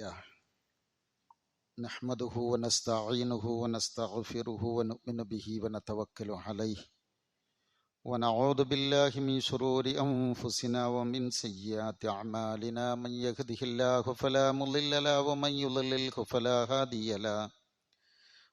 لله نحمده ونستعينه ونستغفره ونؤمن به ونتوكل عليه ونعوذ بالله من شرور أنفسنا ومن سيئات أعمالنا من يهده الله فلا مضل له ومن يضلله فلا هادي له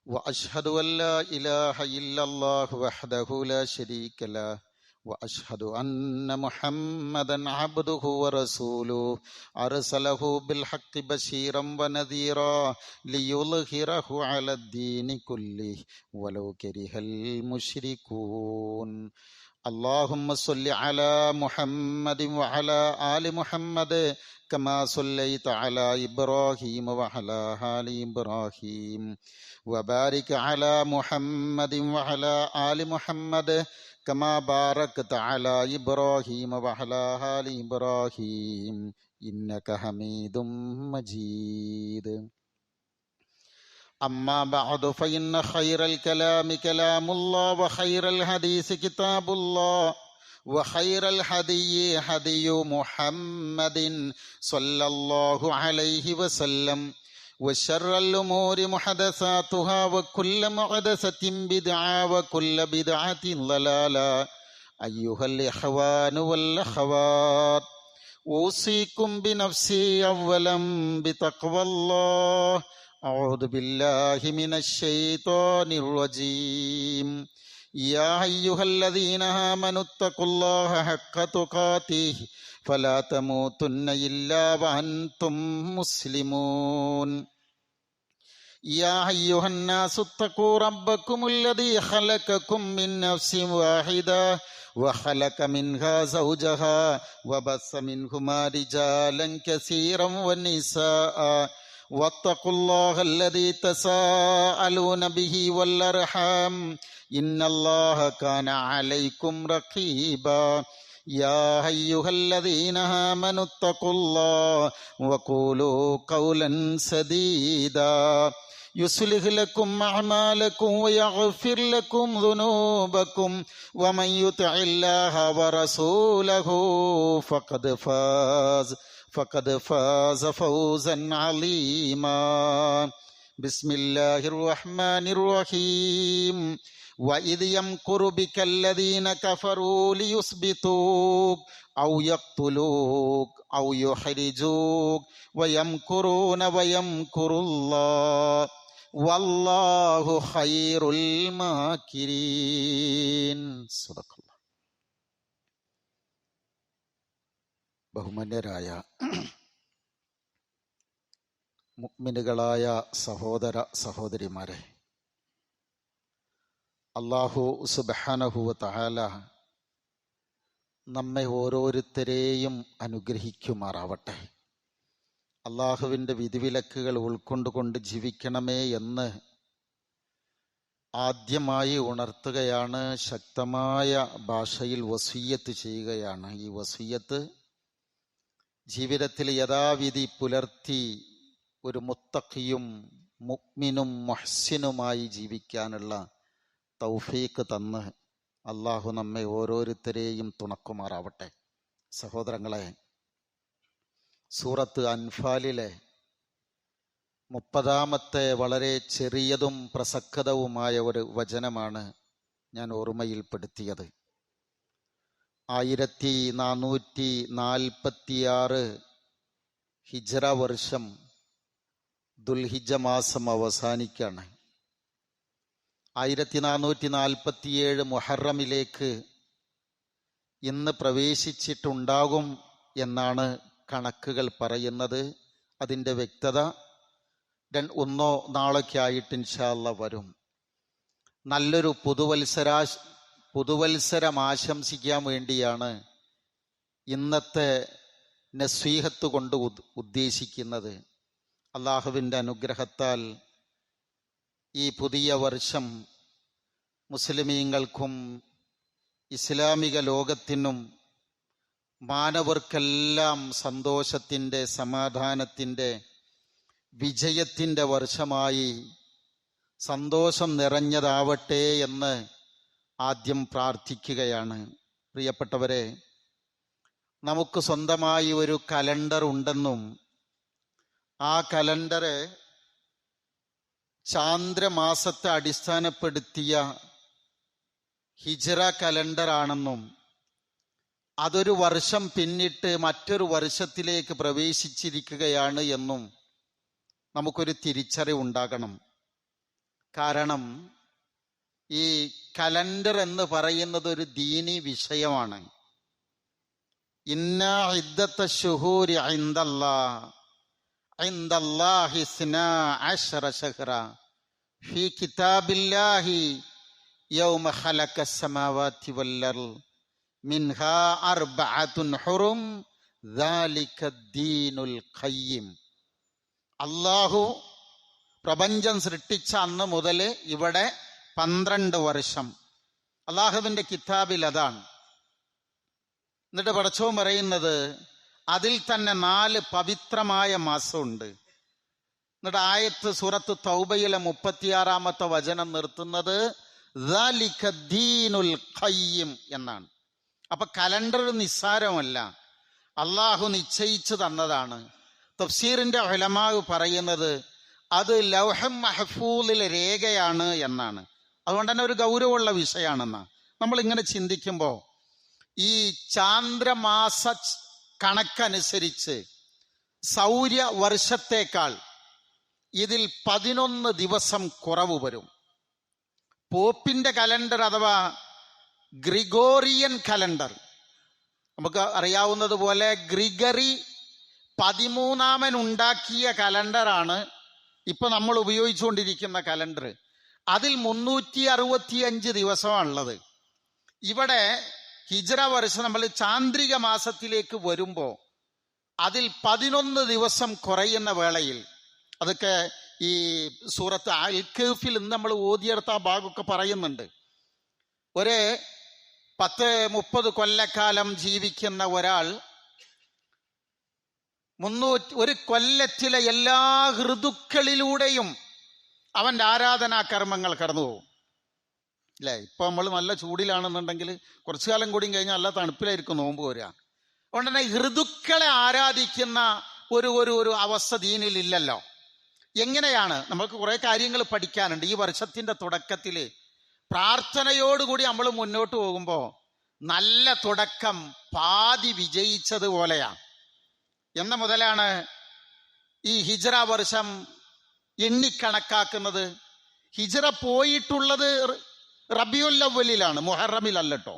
وأشهد أن لا إله إلا الله وحده لا شريك له وأشهد أن محمدا عبده ورسوله أرسله بالحق بشيرا ونذيرا ليظهره على الدين كله ولو كره المشركون اللهم صل على محمد وعلى آل محمد كما صليت على إبراهيم وعلى آل إبراهيم وبارك على محمد وعلى آل محمد كما باركت على إبراهيم وعلى آل إبراهيم إنك حميد مجيد أما بعد فإن خير الكلام كلام الله وخير الحديث كتاب الله وخير الهدي هدي محمد صلى الله عليه وسلم وشر الأمور محدثاتها وكل محدثة بدعة وكل بدعة ضلالة أيها الإخوان والأخوات أوصيكم بنفسي أولا بتقوى الله أعوذ بالله من الشيطان الرجيم يا أيها الذين آمنوا اتقوا الله حق تقاته فلا تموتن إلا وأنتم مسلمون يا أيها الناس اتقوا ربكم الذي خلقكم من نفس واحدة وخلق منها زوجها وبث منهما رجالا كثيرا ونساء واتقوا الله الذي تساءلون به والأرحام إن الله كان عليكم رقيبا يا أيها الذين آمنوا اتقوا الله وقولوا قولا سديدا يصلح لكم أعمالكم ويغفر لكم ذنوبكم ومن يطع الله ورسوله فقد فاز فوزا عظيما بسم الله الرحمن الرحيم وإذ يمكر بك الذين كفروا ليثبتوك أو يقتلوك أو يخرجوك ويمكرون ويمكر الله والله خير الماكرين صدق الله. ബഹുമാന്യരായ മുഅ്മിനുകളായ സഹോദര സഹോദരിമാരെ, അല്ലാഹു സുബ്ഹാനഹു വ തആല നമ്മെ ഓരോരുത്തരെയും അനുഗ്രഹിക്കുമാറാവട്ടെ. അള്ളാഹുവിൻ്റെ വിധിവിലക്കുകൾ ഉൾക്കൊണ്ടുകൊണ്ട് ജീവിക്കണമേ എന്ന് ആദ്യമായി ഉണർത്തുകയാണ്, ശക്തമായ ഭാഷയിൽ വസിയ്യത്ത് ചെയ്യുകയാണ്. ഈ വസിയ്യത്ത് ജീവിതത്തിൽ യഥാവിധി പുലർത്തി ഒരു മുത്തഖിയും മുഅ്മിനും മുഹ്സിനുമായി ജീവിക്കാനുള്ള തൗഫീഖ് തന്ന് അള്ളാഹു നമ്മെ ഓരോരുത്തരെയും തുണക്കുമാറാവട്ടെ. സഹോദരങ്ങളെ, സൂറത്ത് അൻഫാലിലെ 30-ാമത്തെ വളരെ ചെറിയതും പ്രസക്തവുമായ ഒരു വചനമാണ് ഞാൻ ഓർമ്മയിൽപ്പെടുത്തിയത്. 1446 ഹിജ്റ വർഷം ദുൽഹിജ്ജ മാസം അവസാനിക്കാണ്. 1447 മുഹറമിലേക്ക് ഇന്ന് പ്രവേശിച്ചിട്ടുണ്ടാകും എന്നാണ് കണക്കുകൾ പറയുന്നത്. അതിൻ്റെ വ്യക്തത ഒന്നോ നാളൊക്കെ ആയിട്ട് ഇൻഷാ അല്ലാഹ് വരും. നല്ലൊരു പുതുവത്സരം ആശംസിക്കാൻ വേണ്ടിയാണ് ഇന്നത്തെ നസീഹത്ത് കൊണ്ട് ഉദ്ദേശിക്കുന്നത്. അള്ളാഹുവിൻ്റെ അനുഗ്രഹത്താൽ ഈ പുതിയ വർഷം മുസ്ലിമീങ്ങൾക്കും ഇസ്ലാമിക ലോകത്തിനും മാനവർക്കെല്ലാം സന്തോഷത്തിൻ്റെ, സമാധാനത്തിൻ്റെ, വിജയത്തിൻ്റെ വർഷമായി സന്തോഷം നിറഞ്ഞതാവട്ടെ എന്ന് ആദ്യം പ്രാർത്ഥിക്കുകയാണ്. പ്രിയപ്പെട്ടവരെ, നമുക്ക് സ്വന്തമായി ഒരു കലണ്ടർ ഉണ്ടെന്നും ആ കലണ്ടർ ചാന്ദ്രമാസത്തെ അടിസ്ഥാനപ്പെടുത്തിയ ഹിജ്റ കലണ്ടറാണെന്നും അതൊരു വർഷം പിന്നിട്ട് മറ്റൊരു വർഷത്തിലേക്ക് പ്രവേശിച്ചിരിക്കുകയാണ് എന്നും നമുക്കൊരു തിരിച്ചറിവുണ്ടാകണം. കാരണം ഈ കലണ്ടർ എന്ന് പറയുന്നത് ഒരു ദീനി വിഷയമാണ്. ഇന്നാ ഇദ്ദത്ത ശുഹൂരി ഇൻദല്ലാഹി 12 ശഹ്റ ഫീ കിതാബില്ലാഹി യൗമ ഖലഖസ് സമാവാതി വൽ അർള് മിൻഹാ അർബഅത്തുൻ ഹുറും ദാലികദ്ദീനുൽ ഖയ്യിം. അല്ലാഹു പ്രപഞ്ചം സൃഷ്ടിച്ച അന്ന് മുതൽ ഇവിടെ 12 വർഷം അള്ളാഹുവിന്റെ കിതാബിൽ അതാണ്. എന്നിട്ട് പടച്ചോൻ പറയുന്നത് അതിൽ തന്നെ 4 പവിത്രമായ മാസമുണ്ട്. എന്നിട്ട് ആയത്ത് സൂറത്ത് തൗബയിലെ 36-ാമത്തെ വചനം നിർത്തുന്നത് ദാലികദ്ദീനുൽ ഖയ്യിം എന്നാണ്. അപ്പൊ കലണ്ടർ നിസ്സാരമല്ല, അള്ളാഹു നിശ്ചയിച്ചു തന്നതാണ്. തഫ്സീറിന്റെ ഉലമാവ് പറയുന്നത് അത് ലൗഹം മഹ്ഫൂലിലെ രേഖയാണ് എന്നാണ്. അതുകൊണ്ട് തന്നെ ഒരു ഗൗരവമുള്ള വിഷയമാണെന്നാ. നമ്മൾ ഇങ്ങനെ ചിന്തിക്കുമ്പോൾ ഈ ചാന്ദ്രമാസ കണക്കനുസരിച്ച് സൗര്യ വർഷത്തേക്കാൾ ഇതിൽ 11 ദിവസം കുറവ് വരും. പോപ്പിന്റെ കലണ്ടർ അഥവാ ഗ്രിഗോറിയൻ കലണ്ടർ നമുക്ക് അറിയാവുന്നതുപോലെ ഗ്രിഗറി 13-ാമൻ ഉണ്ടാക്കിയ കലണ്ടറാണ് ഇപ്പൊ നമ്മൾ ഉപയോഗിച്ചുകൊണ്ടിരിക്കുന്ന കലണ്ടർ. അതിൽ 365 ദിവസമാണുള്ളത്. ഇവിടെ ഹിജ്റ വർഷം നമ്മൾ ചാന്ദ്രിക മാസത്തിലേക്ക് വരുമ്പോൾ അതിൽ 11 ദിവസം കുറയുന്ന വേളയിൽ, അതൊക്കെ ഈ സൂറത്ത് അൽ കഹ്ഫിൽ ഇന്ന് നമ്മൾ ഓതിയെടുത്ത ആ ഭാഗമൊക്കെ പറയുന്നുണ്ട്. ഒരു 10-30 കൊല്ലക്കാലം ജീവിക്കുന്ന ഒരാൾ ഒരു കൊല്ലത്തിലെ എല്ലാ ഋതുക്കളിലൂടെയും അവന്റെ ആരാധനാ കർമ്മങ്ങൾ കടന്നു പോകും. അല്ലേ? ഇപ്പൊ നമ്മൾ നല്ല ചൂടിലാണെന്നുണ്ടെങ്കിൽ കുറച്ചു കാലം കൂടിയും കഴിഞ്ഞാൽ നല്ല തണുപ്പിലായിരിക്കും നോമ്പ് വരിക. അതുകൊണ്ട് തന്നെ ഋതുക്കളെ ആരാധിക്കുന്ന ഒരു അവസ്ഥ ദീനിൽ ഇല്ലല്ലോ. എങ്ങനെയാണ്? നമുക്ക് കുറെ കാര്യങ്ങൾ പഠിക്കാനുണ്ട്. ഈ വർഷത്തിന്റെ തുടക്കത്തിൽ പ്രാർത്ഥനയോടുകൂടി നമ്മൾ മുന്നോട്ട് പോകുമ്പോൾ നല്ല തുടക്കം പാതി വിജയിച്ചതുപോലെയാണ്. എന്ന മുതലാണ് ഈ ഹിജ്റ വർഷം എണ്ണിക്കണക്കാക്കുന്നത്? ഹിജ്റ പോയിട്ടുള്ളത് റബിയുൽ അവ്വലിലാണ്, മുഹറമിലല്ലോ.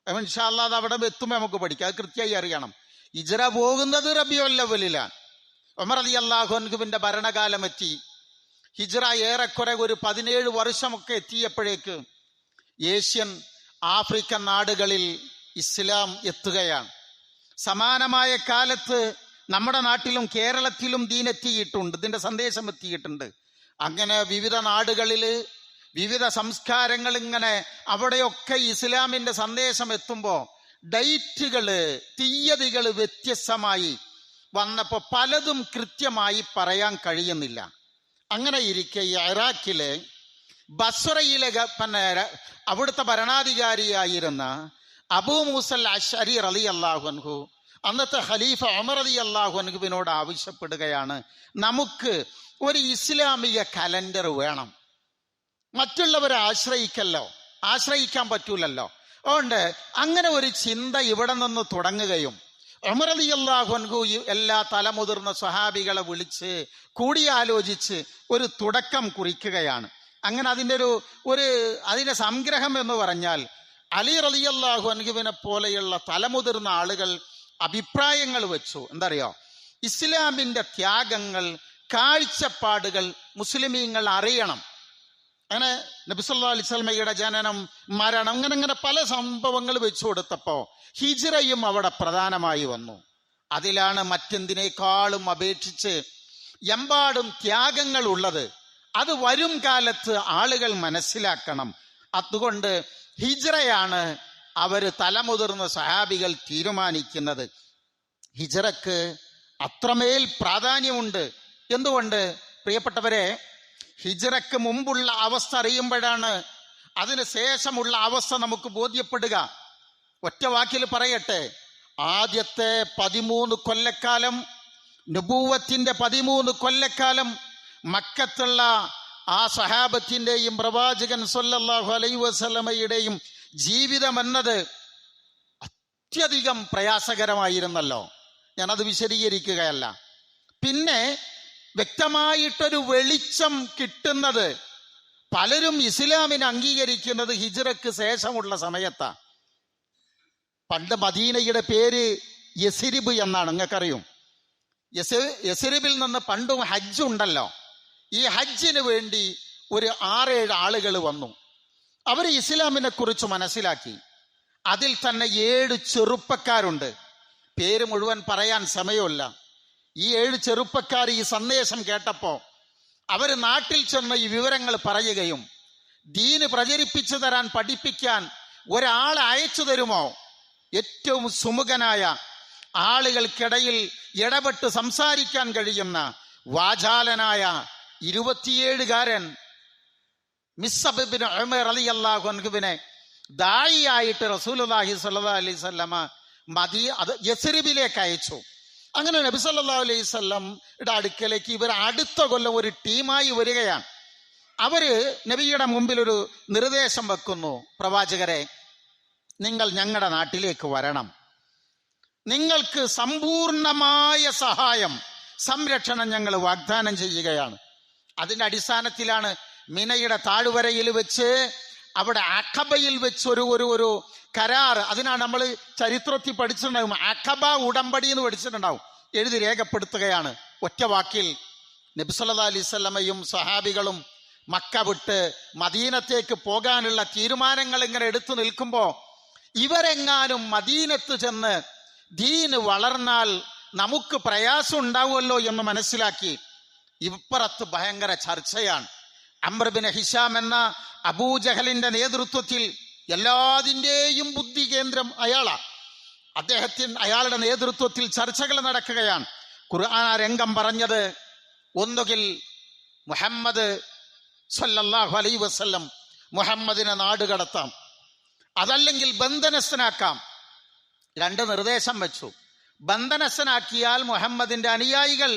ഇൻഷാ അല്ലാഹ് അത് അവിടെ എത്തുമ്പോൾ നമുക്ക് പഠിക്കാം, അത് കൃത്യമായി അറിയണം. ഹിജ്റ പോകുന്നത് റബിയുൽ അവ്വലിലാണ്. ഉമർ റളിയല്ലാഹു അൻഹുവിന്റെ ഭരണകാലം എത്തി. ഹിജ്റ ഏറെക്കുറെ ഒരു 17 വർഷമൊക്കെ എത്തിയപ്പോഴേക്ക് ഏഷ്യൻ ആഫ്രിക്കൻ നാടുകളിൽ ഇസ്ലാം എത്തുകയാണ്. സമാനമായ കാലത്ത് നമ്മുടെ നാട്ടിലും കേരളത്തിലും ദീൻ എത്തിയിട്ടുണ്ട്, ഇതിന്റെ സന്ദേശം എത്തിയിട്ടുണ്ട്. അങ്ങനെ വിവിധ നാടുകളിൽ വിവിധ സംസ്കാരങ്ങൾ ഇങ്ങനെ അവിടെയൊക്കെ ഇസ്ലാമിന്റെ സന്ദേശം എത്തുമ്പോൾ ഡേറ്റുകള്, തീയതികൾ വ്യത്യസ്തമായി വന്നപ്പോൾ പലതും കൃത്യമായി പറയാൻ കഴിയുന്നില്ല. അങ്ങനെ ഇരിക്കെ ഇറാഖിലെ ബസ്രയിലെ അവിടുത്തെ ഭരണാധികാരിയായിരുന്ന അബൂ മൂസൽ അശ്അരി റളിയല്ലാഹു അൻഹു അന്നത്തെ ഖലീഫ ഉമർ റളിയല്ലാഹു അൻഹുവിനോട് ആവശ്യപ്പെടുകയാണ്, നമുക്ക് ഒരു ഇസ്ലാമിക കലണ്ടർ വേണം. മറ്റുള്ളവരെ ആശ്രയിക്കാൻ പറ്റൂലല്ലോ. അതുകൊണ്ട് അങ്ങനെ ഒരു ചിന്ത ഇവിടെ നിന്ന് തുടങ്ങുകയും ഉമർ റളിയല്ലാഹു അൻഹു എല്ലാ തലമുതിർന്ന സ്വഹാബികളെ വിളിച്ച് കൂടിയാലോചിച്ച് ഒരു തുടക്കം കുറിക്കുകയാണ്. അങ്ങനെ അതിന്റെ സംഗ്രഹം എന്ന് പറഞ്ഞാൽ അലി റളിയല്ലാഹു അൻഹുവിനെ പോലെയുള്ള തലമുതിർന്ന ആളുകൾ അഭിപ്രായങ്ങൾ വെച്ചു. എന്തറിയോ? ഇസ്ലാമിന്റെ ത്യാഗങ്ങൾ, കാഴ്ചപ്പാടുകൾ മുസ്ലിമീങ്ങൾ അറിയണം. അങ്ങനെ നബി സല്ലല്ലാഹു അലൈഹി വസല്ലമയുടെ ജനനം, മരണം, അങ്ങനെ പല സംഭവങ്ങൾ വെച്ചു കൊടുത്തപ്പോ ഹിജ്റയും അവിടെ പ്രധാനമായി വന്നു. അതിലാണ് മറ്റെന്തിനേക്കാളും അപേക്ഷിച്ച് എമ്പാടും ത്യാഗങ്ങൾ ഉള്ളത്. അത് വരും കാലത്ത് ആളുകൾ മനസ്സിലാക്കണം. അതുകൊണ്ട് ഹിജ്റയാണ് അവര് തലമുതിർന്ന സഹാബികൾ തീരുമാനിക്കുന്നത്. ഹിജ്റക്ക് അത്രമേൽ പ്രാധാന്യമുണ്ട്. എന്തുകൊണ്ട്? പ്രിയപ്പെട്ടവരെ, ഹിജ്റക്ക് മുമ്പുള്ള അവസ്ഥ അറിയുമ്പോഴാണ് അതിന് ശേഷമുള്ള അവസ്ഥ നമുക്ക് ബോധ്യപ്പെടുക. ഒറ്റ വാക്കിൽ പറയട്ടെ, ആദ്യത്തെ 13 കൊല്ലക്കാലം നുബൂവത്തിന്റെ 13 കൊല്ലക്കാലം മക്കത്തുള്ള ആ സഹാബത്തിന്റെയും പ്രവാചകൻ സ്വല്ലല്ലാഹു അലൈഹി വസല്ലമയുടെയും ജീവിതം എന്നത് അത്യധികം പ്രയാസകരമായിരുന്നല്ലോ. ഞാനത് വിശദീകരിക്കുകയല്ല. പിന്നെ വ്യക്തമായിട്ടൊരു വെളിച്ചം കിട്ടുന്നത്, പലരും ഇസ്ലാമിനെ അംഗീകരിക്കുന്നത് ഹിജ്റക്ക് ശേഷമുള്ള സമയത്താണ്. പണ്ട് മദീനയുടെ പേര് യസ്രിബ് എന്നാണ്, നിങ്ങൾക്കറിയും. യസ്രിബിൽ നിന്ന് പണ്ടും ഹജ്ജ് ഉണ്ടല്ലോ. ഈ ഹജ്ജിന് വേണ്ടി ഒരു 6-7 ആളുകൾ വന്നു. അവർ ഇസ്ലാമിനെ കുറിച്ച് മനസ്സിലാക്കി. അതിൽ തന്നെ 7 ചെറുപ്പക്കാരുണ്ട്. പേര് മുഴുവൻ പറയാൻ സമയമില്ല. ഈ 7 ചെറുപ്പക്കാർ ഈ സന്ദേശം കേട്ടപ്പോൾ അവർ നാട്ടിൽ ചെന്ന് ഈ വിവരങ്ങൾ പറയുകയും, ദീന് പ്രചരിപ്പിച്ചു തരാൻ, പഠിപ്പിക്കാൻ ഒരാളെ അയച്ചു തരുമോ? ഏറ്റവും സുമുഖനായ, ആളുകൾക്കിടയിൽ ഇടപെട്ട് സംസാരിക്കാൻ കഴിയുന്ന വാചാലനായ 27-കാരൻ മിസ്അബ് ഇബ്നു ഉമർ റളിയല്ലാഹു അൻഹുവിനെ ദായിയായിട്ട് റസൂലുള്ളാഹി സ്വല്ലല്ലാഹു അലൈഹി വസല്ലമ യസ്രിബിലേക്ക് അയച്ചു. അങ്ങനെ നബി സല്ലല്ലാഹു അലൈഹി വസല്ലമയുടെ അടുക്കലേക്ക് ഇവർ അടുത്ത കൊല്ലം ഒരു ടീമായി വരികയാണ്. അവര് നബിയുടെ മുമ്പിൽ ഒരു നിർദ്ദേശം വെക്കുന്നു: പ്രവാചകരെ, നിങ്ങൾ ഞങ്ങളുടെ നാട്ടിലേക്ക് വരണം. നിങ്ങൾക്ക് സമ്പൂർണമായ സഹായം, സംരക്ഷണം ഞങ്ങൾ വാഗ്ദാനം ചെയ്യുകയാണ്. അതിന്റെ അടിസ്ഥാനത്തിലാണ് മിനയുടെ താഴ്വരയിൽ വെച്ച്, അവിടെ അഖബയിൽ വെച്ച് ഒരു കരാർ, അതിനാണ് നമ്മൾ ചരിത്രത്തിൽ പഠിച്ചിട്ടുണ്ടാവും, അഖബ ഉടമ്പടി എന്ന് പഠിച്ചിട്ടുണ്ടാവും, എഴുതി രേഖപ്പെടുത്തുകയാണ്. ഒറ്റ വാക്കിൽ നബി സല്ലല്ലാഹു അലൈഹി വസല്ലമയും സ്വഹാബികളും മക്ക വിട്ട് മദീനത്തേക്ക് പോകാനുള്ള തീരുമാനങ്ങൾ ഇങ്ങനെ എടുത്തു നിൽക്കുമ്പോൾ, ഇവരെങ്ങാനും മദീനത്ത് ചെന്ന് ദീന് വളർന്നാൽ നമുക്ക് പ്രയാസം ഉണ്ടാവുമല്ലോ എന്ന് മനസ്സിലാക്കി ഇപ്പുറത്ത് ഭയങ്കര ചർച്ചയാണ്. അംർ ബിൻ ഹിശാം എന്ന അബൂജഹലിന്റെ നേതൃത്വത്തിൽ, എല്ലാതിൻ്റെയും ബുദ്ധി കേന്ദ്രം അയാളാണ്, അയാളുടെ നേതൃത്വത്തിൽ ചർച്ചകൾ നടക്കുകയാണ്. ഖുർആൻ രംഗം പറഞ്ഞത്, ഒന്നുകിൽ മുഹമ്മദ് സ്വല്ലല്ലാഹു അലൈഹി വസല്ലം മുഹമ്മദിനെ നാട് കടത്താം, അതല്ലെങ്കിൽ ബന്ധനസ്ഥനാക്കാം. 2 നിർദ്ദേശം വെച്ചു. ബന്ധനസ്ഥനാക്കിയാൽ മുഹമ്മദിന്റെ അനുയായികൾ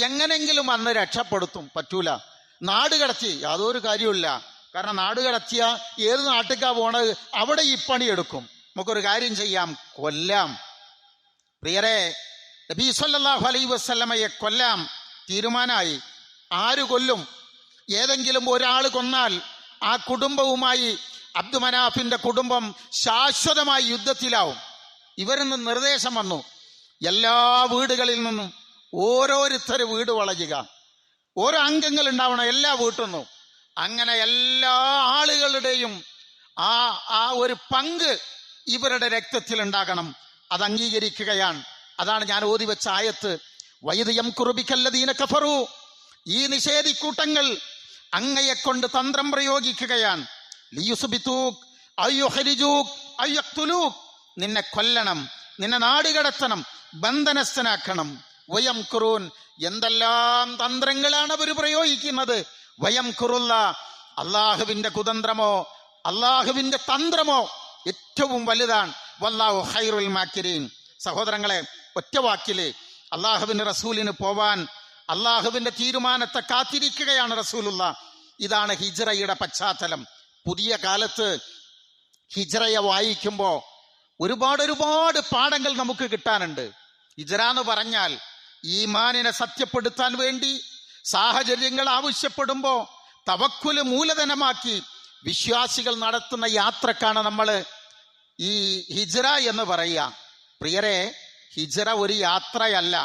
എങ്ങനെങ്കിലും അന്ന് രക്ഷപ്പെടുത്തും. പറ്റൂല. നാട് കടത്തി യാതൊരു കാര്യമില്ല. കാരണം നാട് കടത്തിയ ഏത് നാട്ടിക്കാ പോണത്, അവിടെ ഈ പണിയെടുക്കും. നമുക്കൊരു കാര്യം ചെയ്യാം, കൊല്ലാം. പ്രിയരെ, നബി സല്ലല്ലാഹു അലൈഹി വസല്ലമയെ കൊല്ലാം തീരുമാനമായി. ആര് കൊല്ലും? ഏതെങ്കിലും ഒരാൾ കൊന്നാൽ ആ കുടുംബവുമായി, അബ്ദുമനാഫിന്റെ കുടുംബം ശാശ്വതമായി യുദ്ധത്തിലാവും. ഇവരിന്ന് നിർദ്ദേശം വന്നു, എല്ലാ വീടുകളിൽ നിന്നും ഓരോരുത്തർ വീട് വളയുക, ഓരോ അംഗങ്ങൾ ഉണ്ടാവണം എല്ലാ വീട്ടിൽ നിന്നും. അങ്ങനെ എല്ലാ ആളുകളുടെയും ആ ഒരു പങ്ക് ഇവരുടെ രക്തത്തിൽ ഉണ്ടാകണം. അത് അംഗീകരിക്കുകയാണ്. അതാണ് ഞാൻ ഓതി വെച്ച ആയത്ത്, വൈദ് യംകുറു ബികല്ലദീന കഫറു. ഈ നിഷേധിക്കൂട്ടങ്ങൾ അങ്ങയെ കൊണ്ട് തന്ത്രം പ്രയോഗിക്കുകയാണ്. ലിയുസ്ബിതൂക് അയ്യുഖ്രിജൂക് അയ്യഖ്തുലൂക്. നിന്നെ കൊല്ലണം, നിന്നെ നാട് കടത്തണം, ബന്ധനസ്ഥനാക്കണം. വയംകുറൂൻ. എന്തെല്ലാം തന്ത്രങ്ങളാണ് അവർ പ്രയോഗിക്കുന്നത്. വയംകുറുല്ല. അള്ളാഹുവിന്റെ കുതന്ത്രമോ അള്ളാഹുവിന്റെ തന്ത്രമോ ഏറ്റവും വലുതാണ്. വല്ലാഹു ഖൈറുൽ മാക്കിരീൻ. സഹോദരങ്ങളെ, ഒറ്റ വാക്കില് അള്ളാഹുവിന്റെ റസൂലിന് പോവാൻ അള്ളാഹുവിന്റെ തീരുമാനത്തെ കാത്തിരിക്കുകയാണ് റസൂലുള്ള. ഇതാണ് ഹിജ്റയുടെ പശ്ചാത്തലം. പുതിയ കാലത്ത് ഹിജ്റയെ വായിക്കുമ്പോ ഒരുപാട് പാഠങ്ങൾ നമുക്ക് കിട്ടാനുണ്ട്. ഹിജ്റ എന്ന് പറഞ്ഞാൽ ഈമാനിനെ സത്യപ്പെടുത്താൻ വേണ്ടി സാഹചര്യങ്ങൾ ആവശ്യപ്പെടുമ്പോ തവക്കുല് മൂലധനമാക്കി വിശ്വാസികൾ നടത്തുന്ന യാത്രക്കാണ് നമ്മൾ ഈ ഹിജ്റ എന്ന് പറയുക. പ്രിയരെ, ഹിജ്റ ഒരു യാത്രയല്ല,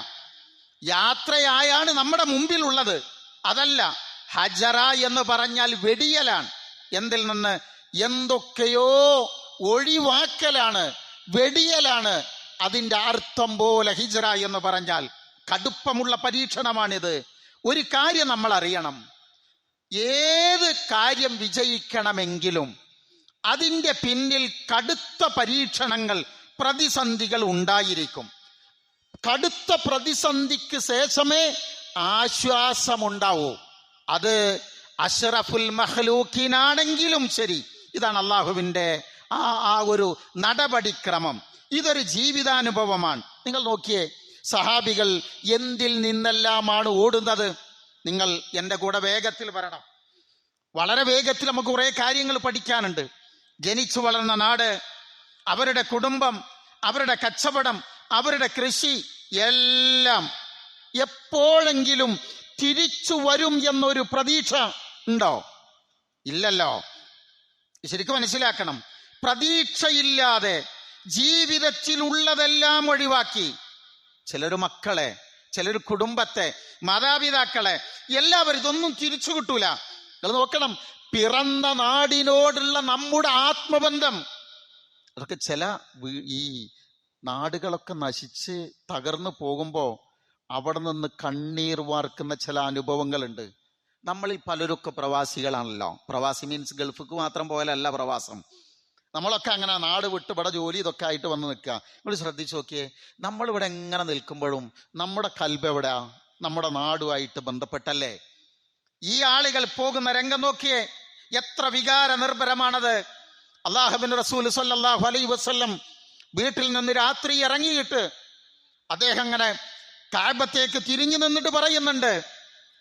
യാത്രയായാണ് നമ്മുടെ മുമ്പിലുള്ളത്. അതല്ല, ഹജറ എന്ന് പറഞ്ഞാൽ വെടിയലാണ്. എന്തിൽ നിന്ന്? എന്തൊക്കെയോ ഒഴിവാക്കലാണ്, വെടിയലാണ്. അതിന്റെ അർത്ഥം പോലെ ഹിജ്റ എന്ന് പറഞ്ഞാൽ കടുപ്പമുള്ള പരീക്ഷണമാണിത്. ഒരു കാര്യം നമ്മൾ അറിയണം, ഏത് കാര്യം വിജയിക്കണമെങ്കിലും അതിൻ്റെ പിന്നിൽ കടുത്ത പരീക്ഷണങ്ങൾ, പ്രതിസന്ധികൾ ഉണ്ടായിരിക്കും. കടുത്ത പ്രതിസന്ധിക്ക് ശേഷമേ ആശ്വാസമുണ്ടാവൂ. അത് അഷ്റഫുൽ മഖ്ലൂഖീനാണെങ്കിലും ശരി. ഇതാണ് അള്ളാഹുവിൻ്റെ ആ ഒരു നടപടിക്രമം. ഇതൊരു ജീവിതാനുഭവമാണ്. നിങ്ങൾ നോക്കിയേ, സഹാബികൾ എന്തിൽ നിന്നെല്ലാമാണ് ഓടുന്നത്? നിങ്ങൾ എൻ്റെ കൂടെ വേഗത്തിൽ വരണം. വളരെ വേഗത്തിൽ നമുക്ക് കുറേ കാര്യങ്ങൾ പഠിക്കാനുണ്ട്. ജനിച്ചു വളർന്ന നാട്, അവരുടെ കുടുംബം, അവരുടെ കച്ചവടം, അവരുടെ കൃഷി എല്ലാം എപ്പോഴെങ്കിലും തിരിച്ചു വരും എന്നൊരു പ്രതീക്ഷ ഉണ്ടോ? ഇല്ലല്ലോ. ശരിക്കും മനസ്സിലാക്കണം. പ്രതീക്ഷയില്ലാതെ ജീവിതത്തിലുള്ളതെല്ലാം ഒഴിവാക്കി ചിലർ മക്കളെ, ചിലർ കുടുംബത്തെ, മാതാപിതാക്കളെ, എല്ലാവരും ഇതൊന്നും തിരിച്ചു കിട്ടൂല. നിങ്ങൾ നോക്കണം, പിറന്ന നാടിനോടുള്ള നമ്മുടെ ആത്മബന്ധം, അതൊക്കെ ചില ഈ നാടുകളൊക്കെ നശിച്ച് തകർന്നു പോകുമ്പോൾ അവിടെ നിന്ന് കണ്ണീർ വാർക്കുന്ന ചില അനുഭവങ്ങളുണ്ട്. നമ്മളിൽ പലരൊക്കെ പ്രവാസികളാണല്ലോ. പ്രവാസി മീൻസ് ഗൾഫിക്ക് മാത്രം പോയാലല്ല പ്രവാസം. നമ്മളൊക്കെ അങ്ങനെ നാട് വിട്ട് ഇവിടെ ജോലി ഇതൊക്കെ ആയിട്ട് വന്ന് നിൽക്കുക. നിങ്ങൾ ശ്രദ്ധിച്ചു നോക്കിയേ, നമ്മളിവിടെ എങ്ങനെ നിൽക്കുമ്പോഴും നമ്മുടെ കൽബ് എവിടെയാ? നമ്മുടെ നാടുമായിട്ട് ബന്ധപ്പെട്ടല്ലേ. ഈ ആളുകൾ പോകുന്ന രംഗം നോക്കിയേ, എത്ര വികാര നിർഭരമാണത്. അല്ലാഹുവിന്റെ റസൂൽ സ്വല്ലല്ലാഹു അലൈഹി വസല്ലം വീട്ടിൽ നിന്ന് രാത്രി ഇറങ്ങിയിട്ട് അദ്ദേഹം അങ്ങനെ കഅബത്തേക്ക് തിരിഞ്ഞു നിന്നിട്ട് പറയുന്നുണ്ട്,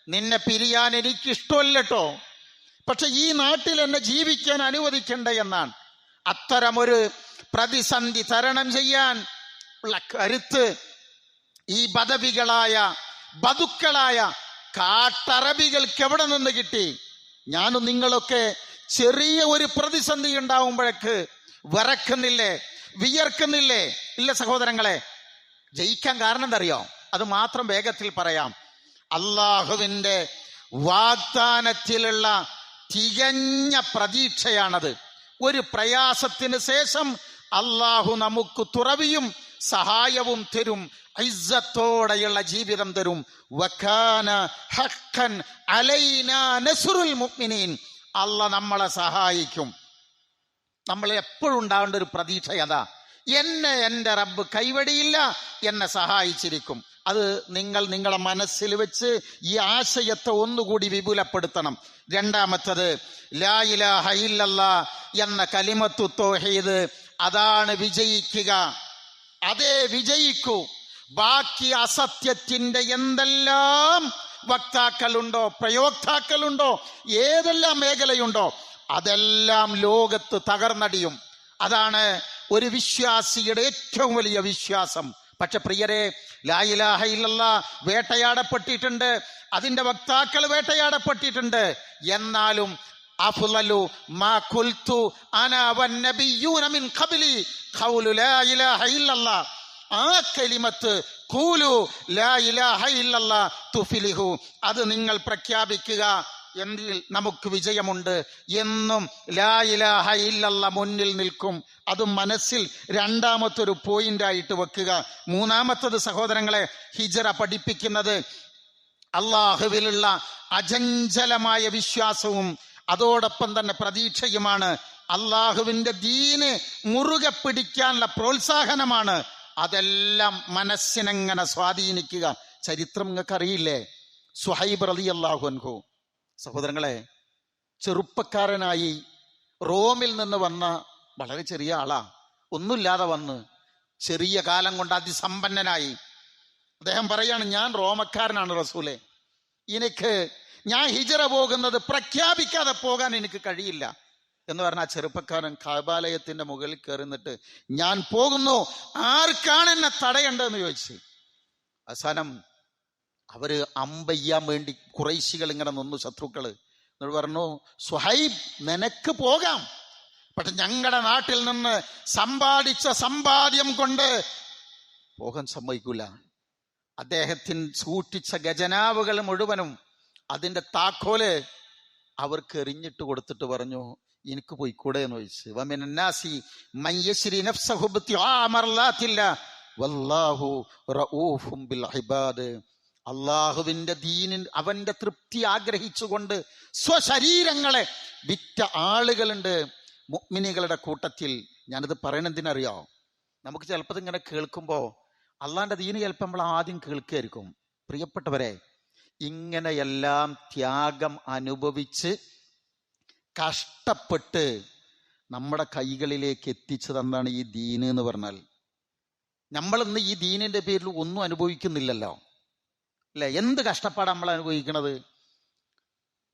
നിന്നെ പിരിയാൻ എനിക്കിഷ്ടമല്ലോ, പക്ഷെ ഈ നാട്ടിൽ എന്നെ ജീവിക്കാൻ അനുവദിക്കണ്ടേ എന്നാണ്. അത്തരമൊരു പ്രതിസന്ധി തരണം ചെയ്യാൻ ഉള്ള കരുത്ത് ഈ ബതുക്കളായ കാട്ടറബികൾക്ക് എവിടെ നിന്ന് കിട്ടി? ഞാനും നിങ്ങളൊക്കെ ചെറിയ ഒരു പ്രതിസന്ധി ഉണ്ടാവുമ്പോഴേക്ക് വിറക്കുന്നില്ലേ, വിയർക്കുന്നില്ലേ? ഇല്ല സഹോദരങ്ങളെ. ജയിക്കാൻ കാരണം എന്തറിയോ? അത് മാത്രം വേഗത്തിൽ പറയാം. അള്ളാഹുവിന്റെ വാഗ്ദാനത്തിലുള്ള തികഞ്ഞ പ്രതീക്ഷയാണത്. ഒരു പ്രയാസത്തിന് ശേഷം അള്ളാഹു നമുക്ക് തുറവിയും സഹായവും തരും, ഇസ്സത്തോടെയുള്ള ജീവിതം തരും. വകാന ഹഖൻ അലൈനാ നസ്റുൽ മുഅ്മിനീൻ. അള്ളാഹ് നമ്മളെ സഹായിക്കും. നമ്മൾ എപ്പോഴും ഉണ്ടാവേണ്ട ഒരു പ്രതീക്ഷ അതാ, എന്നെ എൻ്റെ റബ്ബ് കൈവടിയില്ല, എന്നെ സഹായിച്ചിരിക്കും. അത് നിങ്ങൾ നിങ്ങളെ മനസ്സിൽ വെച്ച് ഈ ആശയത്തെ ഒന്നുകൂടി വിപുലപ്പെടുത്തണം. രണ്ടാമത്തത്, ലാ ഇലാഹ ഇല്ലല്ലാഹ് എന്ന കലിമത്തു തൗഹീദ്, അതാണ് വിജയിക്കുക. അതേ വിജയിക്കൂ. ബാക്കി അസത്യത്തിന്റെ എന്തെല്ലാം വക്താക്കളുണ്ടോ, പ്രയോക്താക്കളുണ്ടോ, ഏതെല്ലാം മേഖലയുണ്ടോ, അതെല്ലാം ലോകത്ത് തകർന്നടിയും. അതാണ് ഒരു വിശ്വാസിയുടെ ഏറ്റവും വലിയ വിശ്വാസം. പക്ഷെ പ്രിയരെ, ലാ ഇലാഹ ഇല്ലല്ലാഹ് വേട്ടയാടപ്പെട്ടിട്ടുണ്ട്, അതിന്റെ വക്താക്കൾ വേട്ടയാടപ്പെട്ടിട്ടുണ്ട്. എന്നാലും അഫ്ളലു മാ ഖുൽതു അനാ വന്നബിയ്യൂന മിൻ ഖബ്ലി ഖൗലു ലാ ഇലാഹ ഇല്ലല്ലാഹ്. ആ കലിമത്ത് ഖൂലു ലാ ഇലാഹ ഇല്ലല്ലാഹ് തുഫ്ലിഹു, അത് നിങ്ങൾ പ്രഖ്യാപിക്കുക, എന്നിൽ നമുക്ക് വിജയമുണ്ട്. എന്നും ലാ ഇലാഹ ഇല്ലല്ലാഹ് മുന്നിൽ നിൽക്കും. അതും മനസ്സിൽ രണ്ടാമത്തൊരു പോയിന്റ് ആയിട്ട് വെക്കുക. മൂന്നാമത്തത് സഹോദരങ്ങളെ, ഹിജ്റ പഠിപ്പിക്കുന്നത് അള്ളാഹുവിലുള്ള അചഞ്ചലമായ വിശ്വാസവും അതോടൊപ്പം തന്നെ പ്രതീക്ഷയുമാണ്. അള്ളാഹുവിന്റെ ദീന് മുറുകെ പിടിക്കാനുള്ള പ്രോത്സാഹനമാണ്. അതെല്ലാം മനസ്സിനെങ്ങനെ സ്വാധീനിക്കുക. ചരിത്രം നിങ്ങൾക്ക് അറിയില്ലേ? സുഹൈബ് റളിയല്ലാഹു അൻഹു, സഹോദരങ്ങളെ, ചെറുപ്പക്കാരനായി റോമിൽ നിന്ന് വന്ന വളരെ ചെറിയ ആളാ, ഒന്നുമില്ലാതെ വന്ന് ചെറിയ കാലം കൊണ്ട് അതിസമ്പന്നനായി. അദ്ദേഹം പറയാണ്, ഞാൻ റോമക്കാരനാണ് റസൂലെ, ഞാൻ ഹിജ്റ പോകുന്നത് പ്രഖ്യാപിക്കാതെ പോകാൻ എനിക്ക് കഴിയില്ല എന്ന് പറഞ്ഞ ആ ചെറുപ്പക്കാരൻ കഅബാലയത്തിന്റെ മുകളിൽ കയറിന്നിട്ട്, ഞാൻ പോകുന്നു, ആർക്കാണ് എന്നെ തടയേണ്ടതെന്ന് ചോദിച്ചു. അവസാനം അവര് അമ്പയ്യാൻ വേണ്ടി ഖുറൈശികൾ ഇങ്ങനെ നിന്നു, ശത്രുക്കള്. എന്നിട്ട് പറഞ്ഞു, സുഹൈബ് നിനക്ക് പോകാം, പക്ഷെ ഞങ്ങളുടെ നാട്ടിൽ നിന്ന് സമ്പാദിച്ച സമ്പാദ്യം കൊണ്ട് പോകാൻ സമ്മതിക്കൂല. അദ്ദേഹത്തിന് സൂക്ഷിച്ച ഖജനാവുകൾ മുഴുവനും അതിന്റെ താക്കോല് അവർക്ക് എറിഞ്ഞിട്ട് കൊടുത്തിട്ട് പറഞ്ഞു, എനിക്ക് പോയിക്കൂടെ എന്ന് ചോദിച്ചു. വമിനന്നാസി മൻ യശ്രി നഫ്സഹു ബിത്തിആ മർലാത്തില്ലാഹ് വല്ലാഹു റഊഫും ബിൽ ഇബാദ്. അള്ളാഹുവിന്റെ ദീനിൻ അവന്റെ തൃപ്തി ആഗ്രഹിച്ചുകൊണ്ട് സ്വശരീരങ്ങളെ വിറ്റ ആളുകളുണ്ട് മുഅ്മിനീകളുടെ കൂട്ടത്തിൽ. ഞാനിത് പറയണെന്തിനറിയോ? നമുക്ക് ചിലപ്പോൾ ഇങ്ങനെ കേൾക്കുമ്പോൾ അള്ളാന്റെ ദീന് ചിലപ്പോൾ നമ്മൾ ആദ്യം കേൾക്കുകയായിരിക്കും. പ്രിയപ്പെട്ടവരെ, ഇങ്ങനെയെല്ലാം ത്യാഗം അനുഭവിച്ച് കഷ്ടപ്പെട്ട് നമ്മുടെ കൈകളിലേക്ക് എത്തിച്ചു തന്നാണ് ഈ ദീന് എന്ന് പറഞ്ഞാൽ. നമ്മളിന്ന് ഈ ദീനിന്റെ പേരിൽ ഒന്നും അനുഭവിക്കുന്നില്ലല്ലോ, അല്ലെ? എന്ത് കഷ്ടപ്പാടാണ് നമ്മൾ അനുഭവിക്കണത്.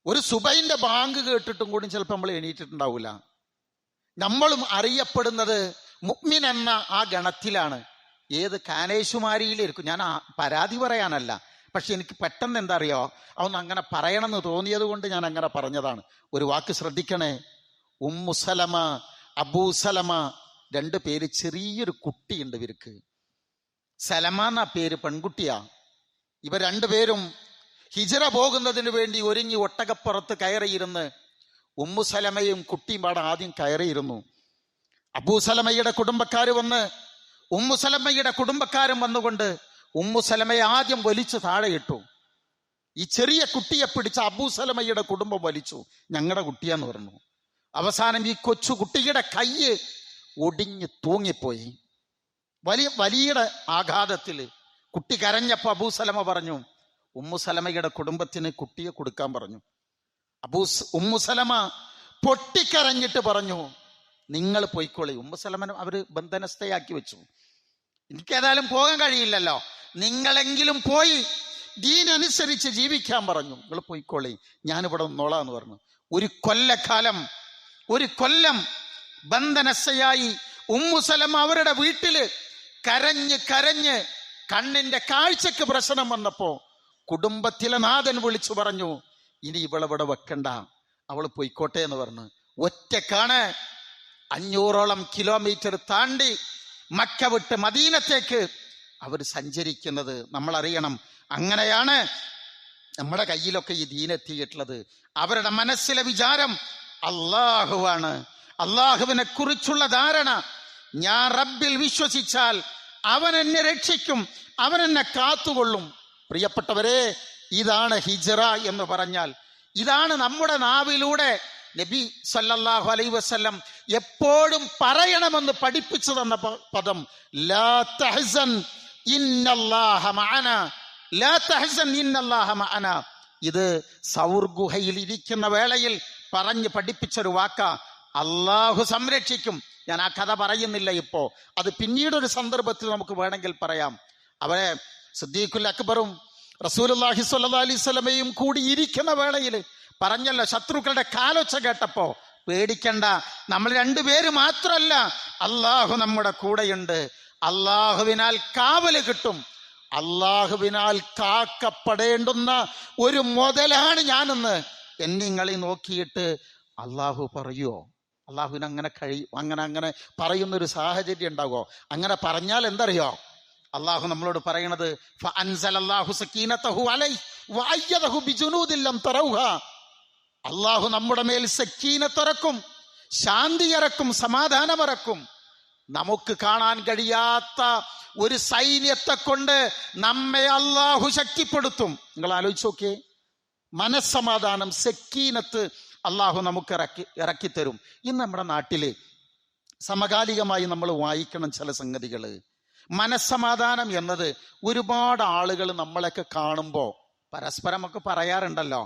ഒരു സുബൈന്റെ ബാങ്ക് കേട്ടിട്ടും കൂടി ചിലപ്പോൾ നമ്മൾ എണീറ്റിട്ടുണ്ടാവില്ല. നമ്മളും അറിയപ്പെടുന്നത് മുഅ്മിൻ എന്ന ആ ഗണത്തിലാണ്. ഏത് കാനേശുമാരിയിലിരിക്കും. ഞാൻ പരാതി പറയാനല്ല, പക്ഷെ എനിക്ക് പെട്ടെന്ന് എന്താ അറിയോ, അതൊന്ന് അങ്ങനെ പറയണമെന്ന് തോന്നിയത് കൊണ്ട് ഞാൻ അങ്ങനെ പറഞ്ഞതാണ്. ഒരു വാക്ക് ശ്രദ്ധിക്കണേ. ഉമ്മു സലമ, അബൂ സലമ, 2 പേര്. ചെറിയൊരു കുട്ടിയുണ്ട് ഇവർക്ക്. സലമ എന്നാ പേര്, പെൺകുട്ടിയാ. ഇവർ 2 പേരും ഹിജ്റ പോകുന്നതിന് വേണ്ടി ഒരുങ്ങി ഒട്ടകപ്പുറത്ത് കയറിയിരുന്ന് ഉമ്മു സലമയും കുട്ടിയും പാടെ ആദ്യം കയറിയിരുന്നു. അബൂ സലമയുടെ കുടുംബക്കാർ വന്ന്, ഉമ്മു സലമയുടെ കുടുംബക്കാരും വന്നുകൊണ്ട് ഉമ്മു സലമയെ ആദ്യം വലിച്ചു താഴെ ഇട്ടു. ഈ ചെറിയ കുട്ടിയെ പിടിച്ച അബൂ സലമയുടെ കുടുംബം വലിച്ചു. ഞങ്ങളുടെ കുട്ടിയാന്ന് പറഞ്ഞു. അവസാനം ഈ കൊച്ചു കുട്ടിയുടെ കൈ ഒടിഞ്ഞ് തൂങ്ങിപ്പോയി. വലിയ ആഘാതത്തിൽ കുട്ടി കരഞ്ഞപ്പോ അബൂ സലമ പറഞ്ഞു, ഉമ്മു സലമയുടെ കുടുംബത്തിന് കുട്ടിയെ കൊടുക്കാൻ പറഞ്ഞു. ഉമ്മു സലമ പൊട്ടിക്കരഞ്ഞിട്ട് പറഞ്ഞു, നിങ്ങൾ പോയിക്കോളി. ഉമ്മു സലമനെ അവര് ബന്ധനസ്ഥയാക്കി വെച്ചു. എനിക്കേതായാലും പോകാൻ കഴിയില്ലല്ലോ, നിങ്ങളെങ്കിലും പോയി ദീനനുസരിച്ച് ജീവിക്കാൻ പറഞ്ഞു. നിങ്ങൾ പോയിക്കോളി, ഞാനിവിടെ നിന്നോളാന്ന് പറഞ്ഞു. ഒരു കൊല്ലം ബന്ധനസ്ഥയായി ഉമ്മു സലമ അവരുടെ വീട്ടില് കരഞ്ഞ് കണ്ണിന്റെ കാഴ്ചക്ക് പ്രശ്നം വന്നപ്പോ കുടുംബത്തിലെ നാഥൻ വിളിച്ചു പറഞ്ഞു, ഇനി ഇവളെവിടെ വെക്കണ്ട, അവള് പോയിക്കോട്ടെ എന്ന് പറഞ്ഞു. ഒറ്റക്കാണ് 500ഓളം കിലോമീറ്റർ താണ്ടി മക്ക വിട്ട് മദീനത്തേക്ക് അവർ സഞ്ചരിക്കുന്നത്. നമ്മൾ അറിയണം. അങ്ങനെയാണ് നമ്മുടെ കയ്യിലൊക്കെ ഈ ദീനെത്തിയിട്ടുള്ളത്. അവരുടെ മനസ്സിലെ വിചാരം അള്ളാഹുവാണ്. അള്ളാഹുവിനെ കുറിച്ചുള്ള ധാരണ, ഞാൻ റബ്ബിൽ വിശ്വസിച്ചാൽ അവൻ എന്നെ രക്ഷിക്കും, അവൻ എന്നെ കാത്തുകൊള്ളും. പ്രിയപ്പെട്ടവരെ, ഇതാണ് ഹിജ്റ എന്ന് പറഞ്ഞാൽ. ഇതാണ് നമ്മുടെ നാവിലൂടെ നബി സല്ലല്ലാഹു അലൈഹി വസല്ലം എപ്പോഴും പറയണമെന്ന് പഠിപ്പിച്ചു തന്ന പദം, ലാ തഹ്സൻ ഇന്നല്ലാഹ മഅനാ, ലാ തഹ്സൻ ഇന്നല്ലാഹ മഅനാ. ഇത് സൗർ ഗുഹയിൽ ഇരിക്കുന്ന വേളയിൽ പറഞ്ഞ് പഠിപ്പിച്ചൊരു വാക്കാ. അള്ളാഹു സംരക്ഷിക്കും. ഞാൻ ആ കഥ പറയുന്നില്ല ഇപ്പോ, അത് പിന്നീടൊരു സന്ദർഭത്തിൽ നമുക്ക് വേണമെങ്കിൽ പറയാം. അവരെ സിദ്ദീഖുൽ അക്ബറും റസൂലുള്ളാഹി സ്വല്ലല്ലാഹു അലൈഹി വസല്ലമയും കൂടി ഇരിക്കുന്ന വേളയിൽ പറഞ്ഞല്ലോ, ശത്രുക്കളുടെ കാലൊച്ച കേട്ടപ്പോ പേടിക്കണ്ട, നമ്മൾ 2 പേര് മാത്രമല്ല, അള്ളാഹു നമ്മുടെ കൂടെയുണ്ട്. അള്ളാഹുവിനാൽ കാവല് കിട്ടും. അള്ളാഹുവിനാൽ കാക്കപ്പെടേണ്ടുന്ന ഒരു മുതലാണ് ഞാനെന്ന് എന്നിങ്ങളെ നോക്കിയിട്ട് അള്ളാഹു പറയുമോ? അള്ളാഹുവിന് അങ്ങനെ അങ്ങനെ പറയുന്നൊരു സാഹചര്യം ഉണ്ടാകുമോ? അങ്ങനെ പറഞ്ഞാൽ എന്തറിയോ? അള്ളാഹു നമ്മളോട് പറയണത്, അള്ളാഹു നമ്മുടെ മേൽ സക്കീനത്ത് ഇറക്കും, ശാന്തി ഇറക്കും, സമാധാനമിറക്കും. നമുക്ക് കാണാൻ കഴിയാത്ത ഒരു സൈന്യത്തെ കൊണ്ട് നമ്മെ അള്ളാഹു ശക്തിപ്പെടുത്തും. നിങ്ങൾ ആലോചിച്ച് നോക്കിയേ, മനസ്സമാധാനം, സക്കീനത്ത് അള്ളാഹു നമുക്ക് ഇറക്കിത്തരും. ഇന്ന് നമ്മുടെ നാട്ടില് സമകാലികമായി നമ്മൾ വായിക്കണം ചില സംഗതികള്. മനസ്സമാധാനം എന്നത് ഒരുപാട് ആളുകൾ നമ്മളൊക്കെ കാണുമ്പോൾ പരസ്പരമൊക്കെ പറയാറുണ്ടല്ലോ,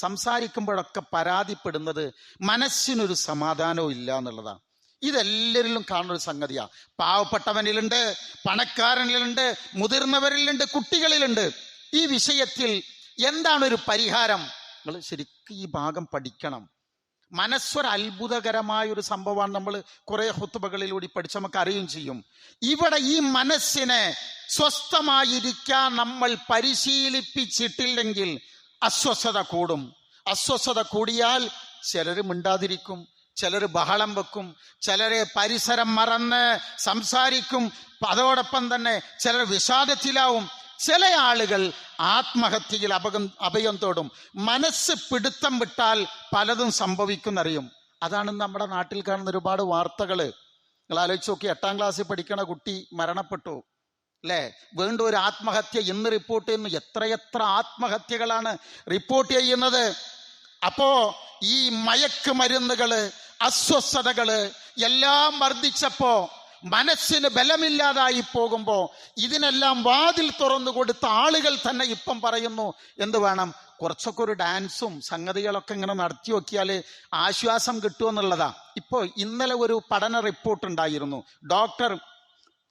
സംസാരിക്കുമ്പോഴൊക്കെ പരാതിപ്പെടുന്നത് മനസ്സിനൊരു സമാധാനവും ഇല്ല എന്നുള്ളതാണ്. ഇതെല്ലാവരിലും കാണുന്ന ഒരു സംഗതിയാ. പാവപ്പെട്ടവനിലുണ്ട്, പണക്കാരനിലുണ്ട്, മുതിർന്നവരിലുണ്ട്, കുട്ടികളിലുണ്ട്. ഈ വിഷയത്തിൽ എന്താണ് ഒരു പരിഹാരം? നിങ്ങൾ ശരിക്കും ഈ ഭാഗം പഠിക്കണം. മനസ്സൊരു അത്ഭുതകരമായ ഒരു സംഭവമാണ്. നമ്മൾ കുറെ ഹുത്തുബകളിലൂടെ പഠിച്ച് നമുക്ക് അറിയുകയും ചെയ്യും. ഇവിടെ ഈ മനസ്സിനെ സ്വസ്ഥമായിരിക്കാൻ നമ്മൾ പരിശീലിപ്പിച്ചിട്ടില്ലെങ്കിൽ അസ്വസ്ഥത കൂടും. അസ്വസ്ഥത കൂടിയാൽ ചിലർ മിണ്ടാതിരിക്കും, ചിലർ ബഹളം വെക്കും, ചിലര് പരിസരം മറന്ന് സംസാരിക്കും, അതോടൊപ്പം തന്നെ ചിലർ വിഷാദത്തിലാവും, ചില ആളുകൾ ആത്മഹത്യയിൽ അഭയം തോടും. മനസ്സ് പിടുത്തം വിട്ടാൽ പലതും സംഭവിക്കുന്നറിയും. അതാണ് നമ്മുടെ നാട്ടിൽ കാണുന്ന ഒരുപാട് വാർത്തകള്. നിങ്ങൾ ആലോചിച്ച് നോക്കി, 8ാം ക്ലാസ്സിൽ പഠിക്കണ കുട്ടി മരണപ്പെട്ടു, അല്ലേ? വീണ്ടും ഒരു ആത്മഹത്യ ഇന്ന് റിപ്പോർട്ട് ചെയ്യുന്നു. എത്രയെത്ര ആത്മഹത്യകളാണ് റിപ്പോർട്ട് ചെയ്യുന്നത്. അപ്പോ ഈ മയക്കുമരുന്നുകള്, അസ്വസ്ഥതകള് എല്ലാം വർദ്ധിച്ചപ്പോ മനസ്സിന് ബലമില്ലാതായി പോകുമ്പോ ഇതിനെല്ലാം വാതിൽ തുറന്നു കൊടുത്ത ആളുകൾ തന്നെ ഇപ്പം പറയുന്നു, എന്ത് വേണം, കുറച്ചൊക്കെ ഒരു ഡാൻസും സംഗതികളൊക്കെ ഇങ്ങനെ നടത്തി നോക്കിയാല് ആശ്വാസം കിട്ടുമെന്നുള്ളതാ. ഇപ്പോ ഇന്നലെ ഒരു പഠന റിപ്പോർട്ട് ഉണ്ടായിരുന്നു. ഡോക്ടർ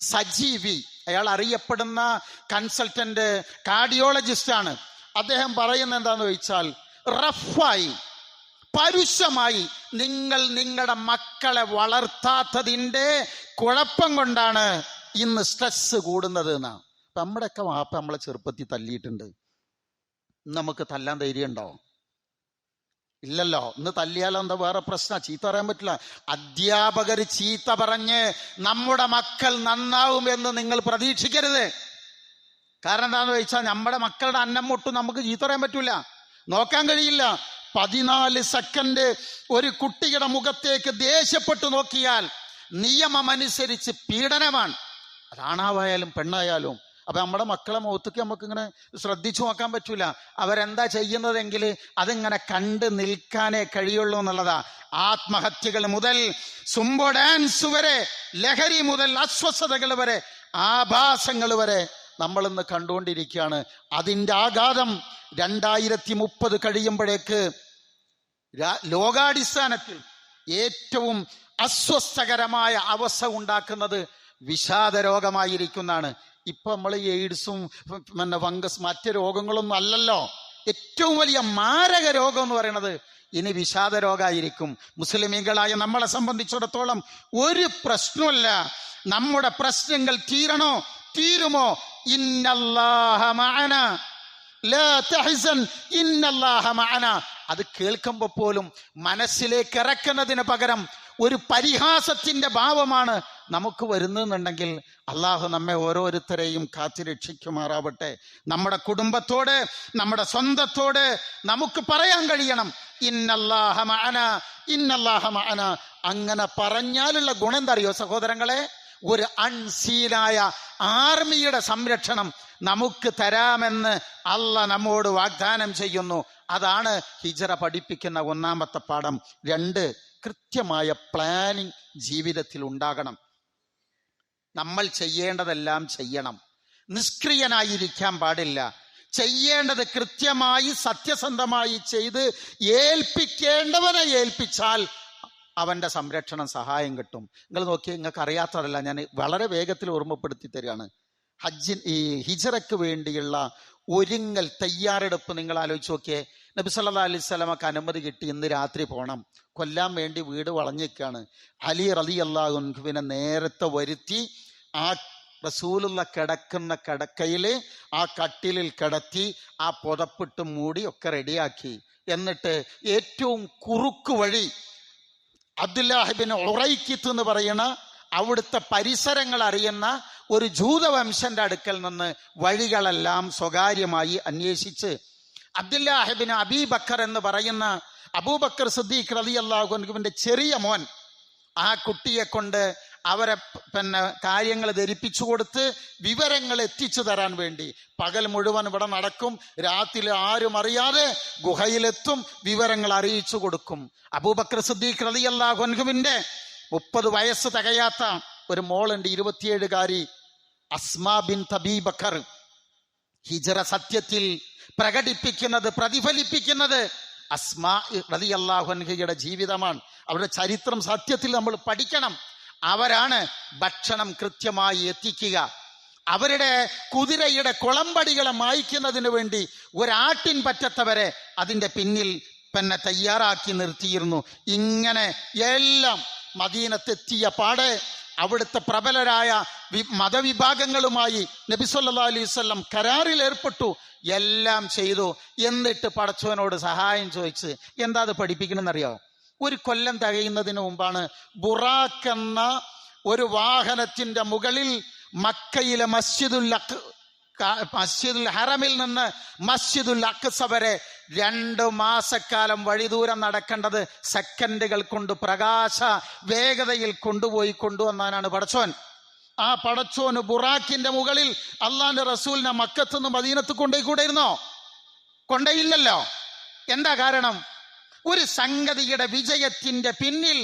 സജീവി അയാൾ അറിയപ്പെടുന്ന കൺസൾട്ടന്റ് കാർഡിയോളജിസ്റ്റ് ആണ്. അദ്ദേഹം പറയുന്നത് എന്താന്ന് ചോദിച്ചാൽ, റഫായി പരുഷമായി നിങ്ങൾ നിങ്ങളുടെ മക്കളെ വളർത്താത്തതിൻ്റെ കുഴപ്പം കൊണ്ടാണ് ഇന്ന് സ്ട്രെസ് കൂടുന്നത് എന്നാണ്. അപ്പൊ നമ്മുടെയൊക്കെ വാപ്പ നമ്മളെ ചെറുപ്പത്തിൽ തല്ലിയിട്ടുണ്ട്. നമുക്ക് തല്ലാൻ ധൈര്യം ഉണ്ടോ? ഇല്ലല്ലോ. ഇന്ന് തല്ലിയാലോ എന്താ വേറെ പ്രശ്നം, ചീത്ത പറയാൻ പറ്റില്ല. അധ്യാപകർ ചീത്ത പറഞ്ഞ് നമ്മുടെ മക്കൾ നന്നാവുമെന്ന് നിങ്ങൾ പ്രതീക്ഷിക്കരുത്. കാരണം എന്താണെന്ന് ചോദിച്ചാൽ, നമ്മുടെ മക്കളുടെ അന്നം മുട്ടും നമുക്ക് ചീത്ത പറയാൻ പറ്റൂല, നോക്കാൻ കഴിയില്ല. 14 സെക്കൻഡ് ഒരു കുട്ടിയുടെ മുഖത്തേക്ക് ദേഷ്യപ്പെട്ടു നോക്കിയാൽ നിയമമനുസരിച്ച് പീഡനമാണ്. അതാണാവായാലും പെണ്ണായാലും. അപ്പൊ നമ്മുടെ മക്കളെ മുഖത്തേക്ക് നമുക്കിങ്ങനെ ശ്രദ്ധിച്ചു നോക്കാൻ പറ്റൂല. അവരെന്താ ചെയ്യുന്നതെങ്കിൽ അതിങ്ങനെ കണ്ട് നിൽക്കാനേ കഴിയുള്ളൂ എന്നുള്ളതാ. ആത്മഹത്യകൾ മുതൽ സുംബോ ഡാൻസ് വരെ, ലഹരി മുതൽ അസ്വസ്ഥതകൾ വരെ, ആഭാസങ്ങൾ വരെ നമ്മളിന്ന് കണ്ടുകൊണ്ടിരിക്കുകയാണ്. അതിൻ്റെ ആഘാതം 2030 കഴിയുമ്പോഴേക്ക് ലോകാടിസ്ഥാനത്തിൽ ഏറ്റവും അസ്വസ്ഥകരമായ അവസ്ഥ ഉണ്ടാക്കുന്നത് വിഷാദ രോഗമായിരിക്കുന്നതാണ്. ഇപ്പൊ നമ്മൾ എയ്ഡ്സും ഫംഗസ് മറ്റ് രോഗങ്ങളൊന്നും അല്ലല്ലോ. ഏറ്റവും വലിയ മാരക രോഗം എന്ന് പറയുന്നത് ഇനി വിഷാദ രോഗമായിരിക്കും. മുസ്ലിമീങ്ങളായ നമ്മളെ സംബന്ധിച്ചിടത്തോളം ഒരു പ്രശ്നമല്ല. നമ്മുടെ പ്രശ്നങ്ങൾ തീരുമോ? ഇന്നല്ലാഹ മഅന ലാ തഹ്സൻ ഇന്നല്ലാഹ മഅന. അത് കേൾക്കുമ്പോൾ പോലും മനസ്സിലേക്ക് ഇറക്കുന്നതിന് പകരം ഒരു പരിഹാസത്തിന്റെ ഭാവമാണ് നമുക്ക് വരുന്നുണ്ടെങ്കിൽ അള്ളാഹു നമ്മെ ഓരോരുത്തരെയും കാത്തുരക്ഷിക്കുമാറാവട്ടെ. നമ്മുടെ കുടുംബത്തോട്, നമ്മുടെ സ്വന്തത്തോട് നമുക്ക് പറയാൻ കഴിയണം, ഇന്നല്ലാഹ മഅന ഇന്നല്ലാഹ മഅന. അങ്ങനെ പറഞ്ഞാലുള്ള ഗുണം എന്താ അറിയോ സഹോദരങ്ങളെ? ഒരു അൺസീനായ ആർമിയുടെ സംരക്ഷണം നമുക്ക് തരാമെന്ന് അള്ളാഹ് നമ്മോട് വാഗ്ദാനം ചെയ്യുന്നു. അതാണ് ഹിജ്റ പഠിപ്പിക്കുന്ന ഒന്നാമത്തെ പാഠം. 2, കൃത്യമായ പ്ലാനിങ് ജീവിതത്തിൽ ഉണ്ടാകണം. നമ്മൾ ചെയ്യേണ്ടതെല്ലാം ചെയ്യണം, നിഷ്ക്രിയനായിരിക്കാൻ പാടില്ല. ചെയ്യേണ്ടത് കൃത്യമായി സത്യസന്ധമായി ചെയ്ത് ഏൽപ്പിക്കേണ്ടവനെ ഏൽപ്പിച്ചാൽ അവന്റെ സംരക്ഷണം സഹായം കിട്ടും. നിങ്ങൾ നോക്കിയേ, നിങ്ങൾക്ക് അറിയാത്തതല്ല, ഞാൻ വളരെ വേഗത്തിൽ ഓർമ്മപ്പെടുത്തി തരികയാണ്. ഹിജ്റയ്ക്ക് വേണ്ടിയുള്ള ഒരുങ്ങൽ, തയ്യാറെടുപ്പ് നിങ്ങൾ ആലോചിച്ച് നോക്കിയേ. നബി സല്ലല്ലാഹു അലൈഹി വസല്ലമക്ക് അനുമതി കിട്ടി, ഇന്ന് രാത്രി പോകണം, കൊല്ലാൻ വേണ്ടി വീട് വളഞ്ഞിരിക്കുകയാണ്. അലി റളിയല്ലാഹു അൻഹുവിനെ നേരത്തെ വരുത്തി ആ റസൂലുള്ള കിടക്കുന്ന കിടക്കയിൽ ആ കട്ടിലിൽ കിടത്തി ആ പുതപ്പിട്ട് മൂടി ഒക്കെ റെഡിയാക്കി. എന്നിട്ട് ഏറ്റവും കുറുക്ക് വഴി അബ്ദുല്ലാഹ് ഇബ്നു ഉറൈഖിത്ത് എന്ന് പറയുന്ന അവിടുത്തെ പരിസരങ്ങൾ അറിയുന്ന ഒരു ജൂതവംശന്റെ അടുക്കൽ നിന്ന് വഴികളെല്ലാം സ്വകാര്യമായി അന്വേഷിച്ച് അബ്ദുല്ലാഹ് ഇബ്നു അബീ ബക്കർ എന്ന് പറയുന്ന അബൂബക്കർ സിദ്ദീഖ് റളിയല്ലാഹു അൻഹുവിന്റെ ചെറിയ മോൻ, ആ കുട്ടിയെ കൊണ്ട് അവരെ കാര്യങ്ങൾ ധരിപ്പിച്ചു കൊടുത്ത് വിവരങ്ങൾ എത്തിച്ചു തരാൻ വേണ്ടി പകൽ മുഴുവൻ ഇവിടെ നടക്കും, രാത്രി ആരും അറിയാതെ ഗുഹയിലെത്തും, വിവരങ്ങൾ അറിയിച്ചു കൊടുക്കും. അബൂബക്കർ സിദ്ദീഖ് റളിയല്ലാഹു അൻഹുവിന്റെ 30 വയസ്സ് തികയാത്ത ഒരു മോളുണ്ട്, 27കാരി അസ്മാ ബിൻത് അബീ ബക്കർ. ഹിജ്റ സത്യത്തിൽ പ്രകടിപ്പിക്കുന്നത്, പ്രതിഫലിപ്പിക്കുന്നത് അസ്മാ റളിയല്ലാഹു അൻഹയുടെ ജീവിതമാണ്. അവരുടെ ചരിത്രം സത്യത്തിൽ നമ്മൾ പഠിക്കണം. അവരാണ് ഭക്ഷണം കൃത്യമായി എത്തിക്കുക. അവരുടെ കുതിരയുടെ കുളമ്പടികളെ മായ്ക്കുന്നതിന് വേണ്ടി ഒരാട്ടിൻ പറ്റത്തവരെ അതിൻ്റെ പിന്നിൽ തയ്യാറാക്കി നിർത്തിയിരുന്നു. ഇങ്ങനെ എല്ലാം മദീനത്തെത്തിയ പാടെ അവിടുത്തെ പ്രബലരായ മതവിഭാഗങ്ങളുമായി നബി സല്ലല്ലാഹു അലൈഹി വസല്ലം കരാറിൽ ഏർപ്പെട്ടു, എല്ലാം ചെയ്തു. എന്നിട്ട് പടച്ചവനോട് സഹായം ചോദിച്ച് എന്താ അത് പഠിപ്പിക്കണമെന്നറിയാമോ? 1 കൊല്ലം തികയുന്നതിന് മുമ്പാണ് ബുറാഖ് എന്ന ഒരു വാഹനത്തിന്റെ മുകളിൽ മക്കയിലെ മസ്ജിദുൽ ഹറമിൽ നിന്ന് മസ്ജിദുൽ അഖ്സ വരെ 2 മാസക്കാലം വഴിദൂരം നടക്കേണ്ടത് സെക്കൻഡുകൾ കൊണ്ട് പ്രകാശ വേഗതയിൽ കൊണ്ടുവന്നാണ് പടച്ചോൻ. ആ പടച്ചോന് ബുറാഖിന്റെ മുകളിൽ അള്ളാന്റെ റസൂലിനെ മക്കത്തുനിന്ന് മദീനത്ത് കൊണ്ടുപോയിക്കൂടെയിരുന്നോ? കൊണ്ടേയില്ലല്ലോ. എന്താ കാരണം? ഒരു സംഗതിയുടെ വിജയത്തിന്റെ പിന്നിൽ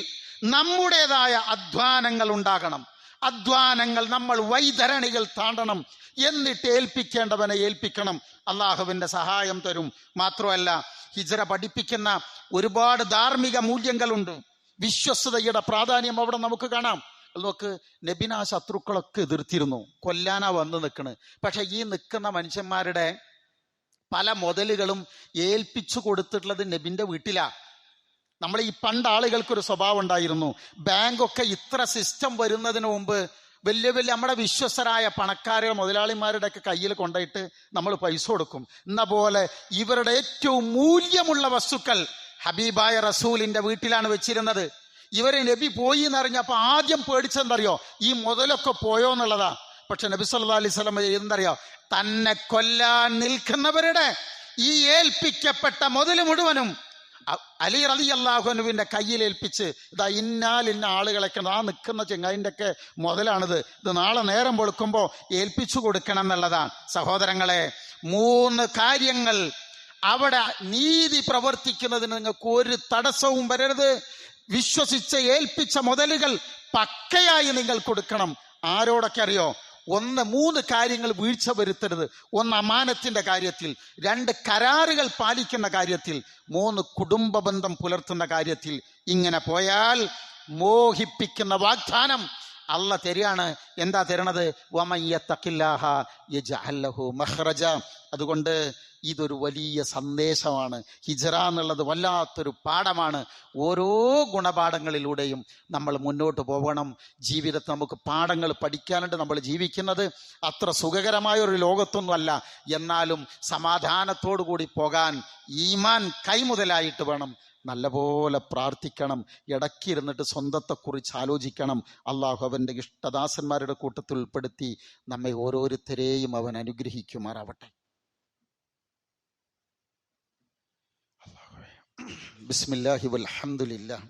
നമ്മുടേതായ അധ്വാനങ്ങൾ ഉണ്ടാകണം. അധ്വാനങ്ങൾ, നമ്മൾ വൈതരണികൾ താണ്ടണം. എന്നിട്ട് ഏൽപ്പിക്കേണ്ടവനെ ഏൽപ്പിക്കണം. അള്ളാഹുവിന്റെ സഹായം തരും. മാത്രമല്ല, ഹിജ്റ പഠിപ്പിക്കുന്ന ഒരുപാട് ധാർമ്മിക മൂല്യങ്ങളുണ്ട്. വിശ്വസ്തയുടെ പ്രാധാന്യം അവിടെ നമുക്ക് കാണാം. നോക്ക്, നബിനെ ആ ശത്രുക്കളൊക്കെ എതിർത്തിരുന്നു, കൊല്ലാനാ വന്ന് നിൽക്കണ്. പക്ഷെ ഈ നിൽക്കുന്ന മനുഷ്യന്മാരുടെ പല മുതലുകളും ഏൽപ്പിച്ചു കൊടുത്തിട്ടുള്ളത് നബിന്റെ വീട്ടിലാ. നമ്മൾ ഈ പണ്ട് ആളുകൾക്കൊരു സ്വഭാവം ഉണ്ടായിരുന്നു, ബാങ്കൊക്കെ ഇത്ര സിസ്റ്റം വരുന്നതിന് മുമ്പ് വലിയ വലിയ നമ്മുടെ വിശ്വസ്തരായ പണക്കാരെ മുതലാളിമാരുടെ ഒക്കെ കയ്യിൽ കൊണ്ടുപോയിട്ട് നമ്മൾ പൈസ കൊടുക്കും. എന്ന പോലെ ഇവരുടെ ഏറ്റവും മൂല്യമുള്ള വസ്തുക്കൾ ഹബീബായ റസൂലിന്റെ വീട്ടിലാണ് വെച്ചിരുന്നത്. ഇവരെ നബി പോയി എന്നറിഞ്ഞപ്പോ ആദ്യം പേടിച്ചെന്തറിയോ, ഈ മുതലൊക്കെ പോയോ എന്നുള്ളതാ. പക്ഷെ നബി സല്ലല്ലാഹു അലൈഹി വസല്ലം എന്തറിയോ, തന്നെ കൊല്ലാൻ നിൽക്കുന്നവരുടെ ഈ ഏൽപ്പിക്കപ്പെട്ട മുതൽ മുഴുവനും അലി റളിയല്ലാഹു അൻഹുവിന്റെ കയ്യിൽ ഏൽപ്പിച്ച്, ഇതാ ഇന്ന ആളുകളൊക്കെ ആ നിൽക്കുന്ന ചെങ്ങായിന്റെ ഒക്കെ മുതലാണിത്, ഇത് നാളെ നേരം വെളുക്കുമ്പോ ഏൽപ്പിച്ചു കൊടുക്കണം എന്നുള്ളതാണ്. സഹോദരങ്ങളെ, 3 കാര്യങ്ങൾ അവിടെ നീതി പ്രവർത്തിക്കുന്നതിന് നിങ്ങൾക്ക് ഒരു തടസ്സവും വരരുത്. വിശ്വസിച്ച് ഏൽപ്പിച്ച മുതലുകൾ പക്കയായി നിങ്ങൾ കൊടുക്കണം. ആരോടൊക്കെ അറിയോ? 3 കാര്യങ്ങൾ വീഴ്ച വരുത്തരുത്. 1 അമാനത്തിന്റെ കാര്യത്തിൽ, 2 കരാറുകൾ പാലിക്കുന്ന കാര്യത്തിൽ, 3 കുടുംബ ബന്ധം പുലർത്തുന്ന കാര്യത്തിൽ. ഇങ്ങനെ പോയാൽ മോഹിപ്പിക്കുന്ന വാഗ്ദാനം അള്ള തരികയാണ്. എന്താ തരണത്? വമൻ യത്തഖില്ലാഹ യജ്അൽ ലഹു മഖ്റജ. അതുകൊണ്ട് ഇതൊരു വലിയ സന്ദേശമാണ്. ഹിജ്റ എന്നുള്ളത് വല്ലാത്തൊരു പാഠമാണ്. ഓരോ ഗുണപാഠങ്ങളിലൂടെയും നമ്മൾ മുന്നോട്ട് പോകണം. ജീവിതത്തിൽ നമുക്ക് പാഠങ്ങൾ പഠിക്കാനുണ്ട്. നമ്മൾ ജീവിക്കുന്നത് അത്ര സുഖകരമായ ഒരു ലോകത്തൊന്നുമല്ല. എന്നാലും സമാധാനത്തോടു കൂടി പോകാൻ ഈമാൻ കൈമുതലായിട്ട് വേണം. നല്ലപോലെ പ്രാർത്ഥിക്കണം. ഇടയ്ക്കിരുന്നിട്ട് സ്വന്തത്തെക്കുറിച്ച് ആലോചിക്കണം. അള്ളാഹു അവൻ്റെ ഇഷ്ടദാസന്മാരുടെ കൂട്ടത്തിൽ ഉൾപ്പെടുത്തി നമ്മെ ഓരോരുത്തരെയും അവൻ അനുഗ്രഹിക്കുമാറാവട്ടെ. ബിസ്മില്ലാഹി വൽഹംദുലില്ലാഹ്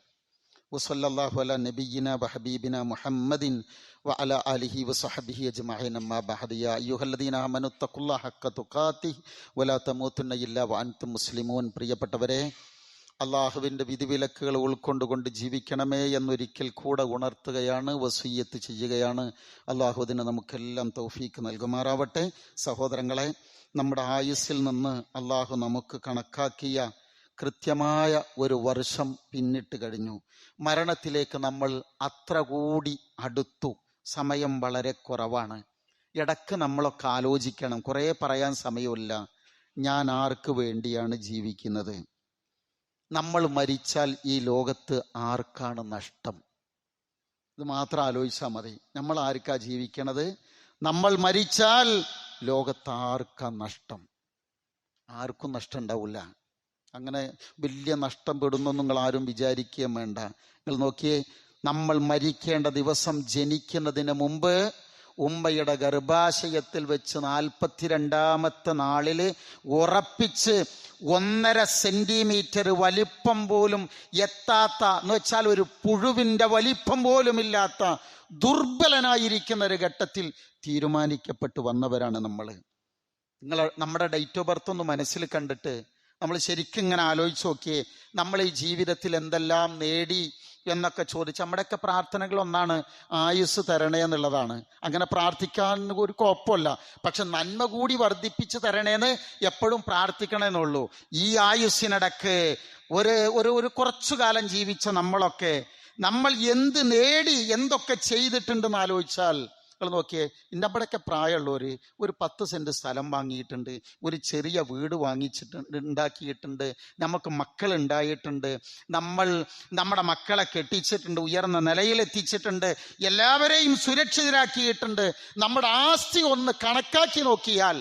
വസല്ലല്ലാഹു അലാ നബിയ്യിനാ വഹബീബിനാ മുഹമ്മദിൻ വഅലാ ആലിഹി വസഹബിഹി അജ്മഈൻ. അമ്മാ ബഅദ്. യാ അയ്യുഹല്ലദീന ആമനു തഖുല്ലാഹ ഹഖ്ക തുഖാതിഹി വലാ തമൂതുന്ന ഇല്ലാ വഅൻതും മുസ്ലിമൂൻ. പ്രിയപ്പെട്ടവരെ, അള്ളാഹുവിൻ്റെ വിധിവിലക്കുകൾ ഉൾക്കൊണ്ടുകൊണ്ട് ജീവിക്കണമേ എന്നൊരിക്കൽ കൂടെ ഉണർത്തുകയാണ്, വസിയ്യത്ത് ചെയ്യുകയാണ്. അള്ളാഹു അതിന് നമുക്കെല്ലാം തൗഫീക്ക് നൽകുമാറാവട്ടെ. സഹോദരങ്ങളെ, നമ്മുടെ ആയുസ്സിൽ നിന്ന് അള്ളാഹു നമുക്ക് കണക്കാക്കിയ കൃത്യമായ ഒരു വർഷം പിന്നിട്ട് കഴിഞ്ഞു. മരണത്തിലേക്ക് നമ്മൾ അത്ര കൂടി അടുത്തു. സമയം വളരെ കുറവാണ്. ഇടക്ക് നമ്മളൊക്കെ ആലോചിക്കണം. കുറേ പറയാൻ സമയമില്ല. ഞാൻ ആർക്ക് വേണ്ടിയാണ് ജീവിക്കുന്നത്? നമ്മൾ മരിച്ചാൽ ഈ ലോകത്ത് ആർക്കാണ് നഷ്ടം? ഇത് മാത്രം ആലോചിച്ചാൽ മതി. നമ്മൾ ആർക്കാ ജീവിക്കണത്? നമ്മൾ മരിച്ചാൽ ലോകത്ത് ആർക്കാ നഷ്ടം? ആർക്കും നഷ്ടം ഉണ്ടാവില്ല. അങ്ങനെ വലിയ നഷ്ടം പെടുന്നൊന്നും നിങ്ങൾ ആരും വിചാരിക്കുകയും വേണ്ട. നിങ്ങൾ നോക്കിയേ, നമ്മൾ മരിക്കേണ്ട ദിവസം ജനിക്കുന്നതിന് മുമ്പ് ഉമ്മയുടെ ഗർഭാശയത്തിൽ വെച്ച് 42ാമത്തെ നാളിൽ ഉറപ്പിച്ച് 1.5 സെന്റിമീറ്റർ വലിപ്പം പോലും എത്താത്ത, എന്ന് വെച്ചാൽ ഒരു പുഴുവിൻ്റെ വലിപ്പം പോലും ഇല്ലാത്ത ദുർബലനായിരിക്കുന്ന ഒരു ഘട്ടത്തിൽ തീരുമാനിക്കപ്പെട്ടു വന്നവരാണ് നമ്മൾ. നമ്മുടെ ഡേറ്റ് ഓഫ് ബർത്ത് ഒന്ന് മനസ്സിൽ കണ്ടിട്ട് നമ്മൾ ശരിക്കും ഇങ്ങനെ ആലോചിച്ച് നോക്കിയേ. നമ്മൾ ഈ ജീവിതത്തിൽ എന്തെല്ലാം നേടി എന്നൊക്കെ ചോദിച്ച് നമ്മുടെയൊക്കെ പ്രാർത്ഥനകൾ ഒന്നാണ്, ആയുസ് തരണേ എന്നുള്ളതാണ്. അങ്ങനെ പ്രാർത്ഥിക്കാൻ ഒരു കുഴപ്പമില്ല. പക്ഷെ നന്മ കൂടി വർദ്ധിപ്പിച്ച് തരണേന്ന് എപ്പോഴും പ്രാർത്ഥിക്കണമെന്നുള്ളൂ. ഈ ആയുസ്സിനിടക്ക് ഒരു കുറച്ചു കാലം ജീവിച്ച നമ്മളൊക്കെ നമ്മൾ എന്ത് നേടി, എന്തൊക്കെ ചെയ്തിട്ടുണ്ടെന്ന് ആലോചിച്ചാൽ നിങ്ങൾ നോക്കിയേ. എൻ്റെ അവിടെയൊക്കെ പ്രായമുള്ളവർ ഒരു 10 സെന്റ് സ്ഥലം വാങ്ങിയിട്ടുണ്ട്, ഒരു ചെറിയ വീട് ഉണ്ടാക്കിയിട്ടുണ്ട്, നമുക്ക് മക്കളുണ്ടായിട്ടുണ്ട്, നമ്മുടെ മക്കളെ കെട്ടിച്ചിട്ടുണ്ട്, ഉയർന്ന നിലയിലെത്തിച്ചിട്ടുണ്ട്, എല്ലാവരെയും സുരക്ഷിതരാക്കിയിട്ടുണ്ട്. നമ്മുടെ ആസ്തി ഒന്ന് കണക്കാക്കി നോക്കിയാൽ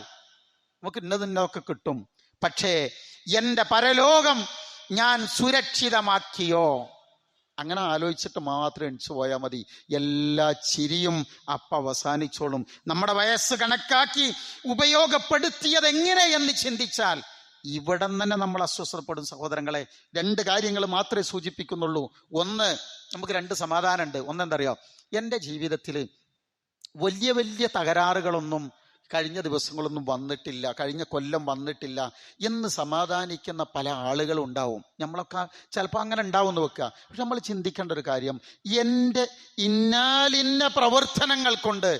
നമുക്ക് ഇന്നതിന്നൊക്കെ കിട്ടും. പക്ഷേ എൻ്റെ പരലോകം ഞാൻ സുരക്ഷിതമാക്കിയോ? അങ്ങനെ ആലോചിച്ചിട്ട് മാത്രം എണിച്ചു പോയാൽ മതി. എല്ലാ ചിരിയും അപ്പം അവസാനിച്ചോളും. നമ്മുടെ വയസ്സ് കണക്കാക്കി ഉപയോഗപ്പെടുത്തിയത് എങ്ങനെയെന്ന് ചിന്തിച്ചാൽ ഇവിടെ തന്നെ നമ്മൾ അസ്വസ്ഥപ്പെടും. സഹോദരങ്ങളെ, 2 കാര്യങ്ങൾ മാത്രമേ സൂചിപ്പിക്കുന്നുള്ളൂ. ഒന്ന്, നമുക്ക് 2 സമാധാനമുണ്ട്. ഒന്നെന്തറിയോ, എൻ്റെ ജീവിതത്തിൽ വലിയ വലിയ തകരാറുകളൊന്നും കഴിഞ്ഞ ദിവസങ്ങളൊന്നും വന്നിട്ടില്ല, കഴിഞ്ഞ കൊല്ലം വന്നിട്ടില്ല എന്ന് സമാധാനിക്കുന്ന പല ആളുകളുണ്ടാവും. നമ്മളൊക്കെ ചിലപ്പോൾ അങ്ങനെ ഉണ്ടാവും എന്ന് വെക്കുക. പക്ഷെ നമ്മൾ ചിന്തിക്കേണ്ട ഒരു കാര്യം, എൻ്റെ ഇന്നാലിന്ന പ്രവർത്തനങ്ങൾ കൊണ്ട്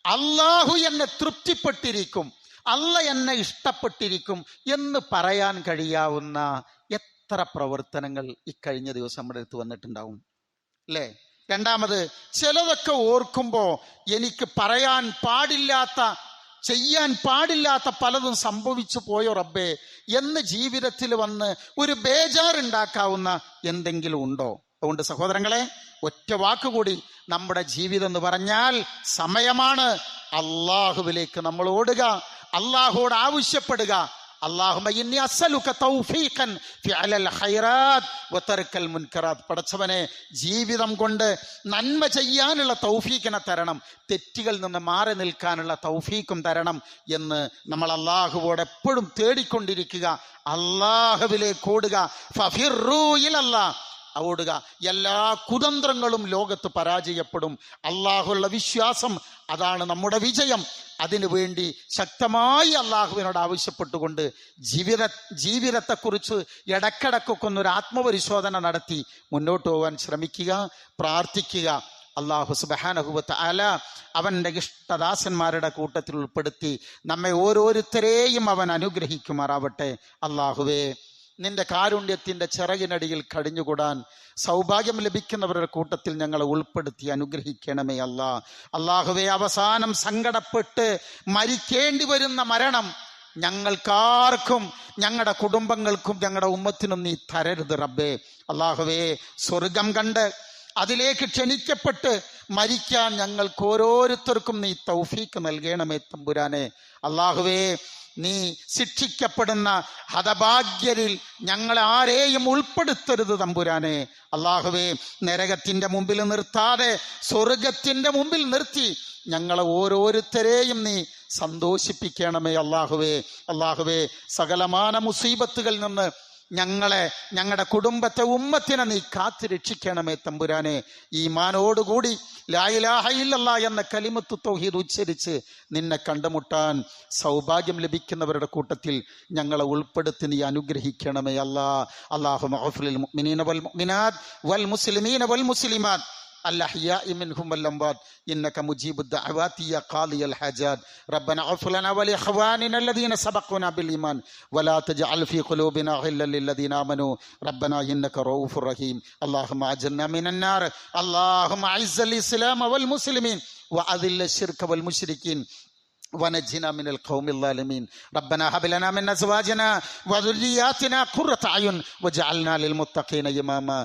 അള്ളാഹു എന്നെ തൃപ്തിപ്പെട്ടിരിക്കും, അള്ള എന്നെ ഇഷ്ടപ്പെട്ടിരിക്കും എന്ന് പറയാൻ കഴിയാവുന്ന എത്ര പ്രവർത്തനങ്ങൾ ഈ കഴിഞ്ഞ ദിവസം നമ്മുടെ അടുത്ത് വന്നിട്ടുണ്ടാവും അല്ലേ? രണ്ടാമത്, ചിലതൊക്കെ ഓർക്കുമ്പോൾ എനിക്ക് പറയാൻ പാടില്ലാത്ത, ചെയ്യാൻ പാടില്ലാത്ത പലതും സംഭവിച്ചു പോയോ റബ്ബേ എന്ന് ജീവിതത്തിൽ വന്ന് ഒരു ബേജാറുണ്ടാക്കാവുന്ന എന്തെങ്കിലും ഉണ്ടോ? അതുകൊണ്ട് സഹോദരങ്ങളെ, ഒറ്റ വാക്കുകൂടി, നമ്മുടെ ജീവിതം എന്ന് പറഞ്ഞാൽ സമയമാണ്. അള്ളാഹുവിലേക്ക് നമ്മൾ ഓടുക, അള്ളാഹുവോട് ആവശ്യപ്പെടുക. അല്ലാഹുമ്മ ഇന്നി അസ്അലുക തൗഫീഖൻ ഫിഅലൽ ഖൈറാത്ത് വതർക്കൽ മുൻകറാത്ത്. പടച്ചവനെ, ജീവിതം കൊണ്ട് നന്മ ചെയ്യാനുള്ള തൗഫീഖിനെ തരണം, തെറ്റുകളിൽ നിന്ന് മാറി നിൽക്കാനുള്ള തൗഫീഖും തരണം എന്ന് നമ്മൾ അള്ളാഹുവോട് എപ്പോഴും തേടിക്കൊണ്ടിരിക്കുക. അള്ളാഹുവിലേക്ക് ഓടുക. ഫഫിറൂ ഇലല്ലാഹ്, ഓടുക. എല്ലാ കുതന്ത്രങ്ങളും ലോകത്ത് പരാജയപ്പെടും. അള്ളാഹുള്ള വിശ്വാസം, അതാണ് നമ്മുടെ വിജയം. അതിനുവേണ്ടി ശക്തമായി അള്ളാഹുവിനോട് ആവശ്യപ്പെട്ടുകൊണ്ട് ജീവിതത്തെക്കുറിച്ച് ഇടക്കിടക്കൊക്കെ ഒന്നൊരു ആത്മപരിശോധന നടത്തി മുന്നോട്ട് പോകാൻ ശ്രമിക്കുക, പ്രാർത്ഥിക്കുക. അള്ളാഹു സുബ്ഹാനഹു വ തആല അവൻ്റെ ഇഷ്ടദാസന്മാരുടെ കൂട്ടത്തിൽ ഉൾപ്പെടുത്തി നമ്മെ ഓരോരുത്തരെയും അവൻ അനുഗ്രഹിക്കുമാറാവട്ടെ. അള്ളാഹുവേ, നിന്റെ കാരുണ്യത്തിൻ്റെ ചിറകിനടിയിൽ കഴിഞ്ഞുകൂടാൻ സൗഭാഗ്യം ലഭിക്കുന്നവരുടെ കൂട്ടത്തിൽ ഞങ്ങളെ ഉൾപ്പെടുത്തി അനുഗ്രഹിക്കണമേ അല്ലാ. അള്ളാഹുവേ, അവസാനം സങ്കടപ്പെട്ട് മരിക്കേണ്ടി വരുന്ന മരണം ഞങ്ങൾക്കാർക്കും, ഞങ്ങളുടെ കുടുംബങ്ങൾക്കും, ഞങ്ങളുടെ ഉമ്മത്തിനും നീ തരരുത് റബ്ബേ. അള്ളാഹുവേ, സ്വർഗം കണ്ട് അതിലേക്ക് ക്ഷണിക്കപ്പെട്ട് മരിക്കാൻ ഞങ്ങൾക്ക് ഓരോരുത്തർക്കും നീ തൗഫീക്ക് നൽകണമേ തമ്പുരാനെ. അള്ളാഹുവേ, നീ ശിക്ഷിക്കപ്പെടുന്ന ഹതഭാഗ്യരിൽ ഞങ്ങളെ ആരെയും ഉൾപ്പെടുത്തരുത് തമ്പുരാനെ. അള്ളാഹുവേ, നരകത്തിന്റെ മുമ്പിൽ നിർത്താതെ സ്വർഗത്തിന്റെ മുമ്പിൽ നിർത്തി ഞങ്ങളെ ഓരോരുത്തരെയും നീ സന്തോഷിപ്പിക്കണമേ അള്ളാഹുവേ. അള്ളാഹുവേ, സകലമാന മുസീബത്തുകളിൽ നിന്ന് ഞങ്ങളെ, ഞങ്ങളുടെ കുടുംബത്തെ, ഉമ്മത്തിനെ നീ കാത്തു രക്ഷിക്കണമേ തമ്പുരാനെ. ഈമാനോടുകൂടി ലാ ഇലാഹ ഇല്ലല്ലാഹ് എന്ന കലിമത്ത് തൗഹീദ് ഉച്ചരിച്ച് നിന്നെ കണ്ടുമുട്ടാൻ സൗഭാഗ്യം ലഭിക്കുന്നവരുടെ കൂട്ടത്തിൽ ഞങ്ങളെ ഉൾപ്പെടുത്തി നീ അനുഗ്രഹിക്കണമേ അല്ലാ. അല്ലാഹുമ്മ ഗഫിറിൽ മുഅ്മിനീന വൽ മുഅ്മിനാത്ത് വൽ മുസ്ലിമീന വൽ മുസ്ലിമാത്ത് الأحياء منهم والأموات إنك مجيب الدعوات يا قاضي الحاجات. ربنا اغفر لنا ولإخواننا الذين سبقونا بالإيمان ولا تجعل في قلوبنا غلا للذين آمنوا ربنا إنك رؤوف رحيم. اللهم أجرنا من النار. اللهم أعز الإسلام والمسلمين وأذل الشرك والمشركين ونجنا من القوم الظالمين. ربنا هب لنا من أزواجنا وذرياتنا قرة أعين واجعلنا للمتقين إماما.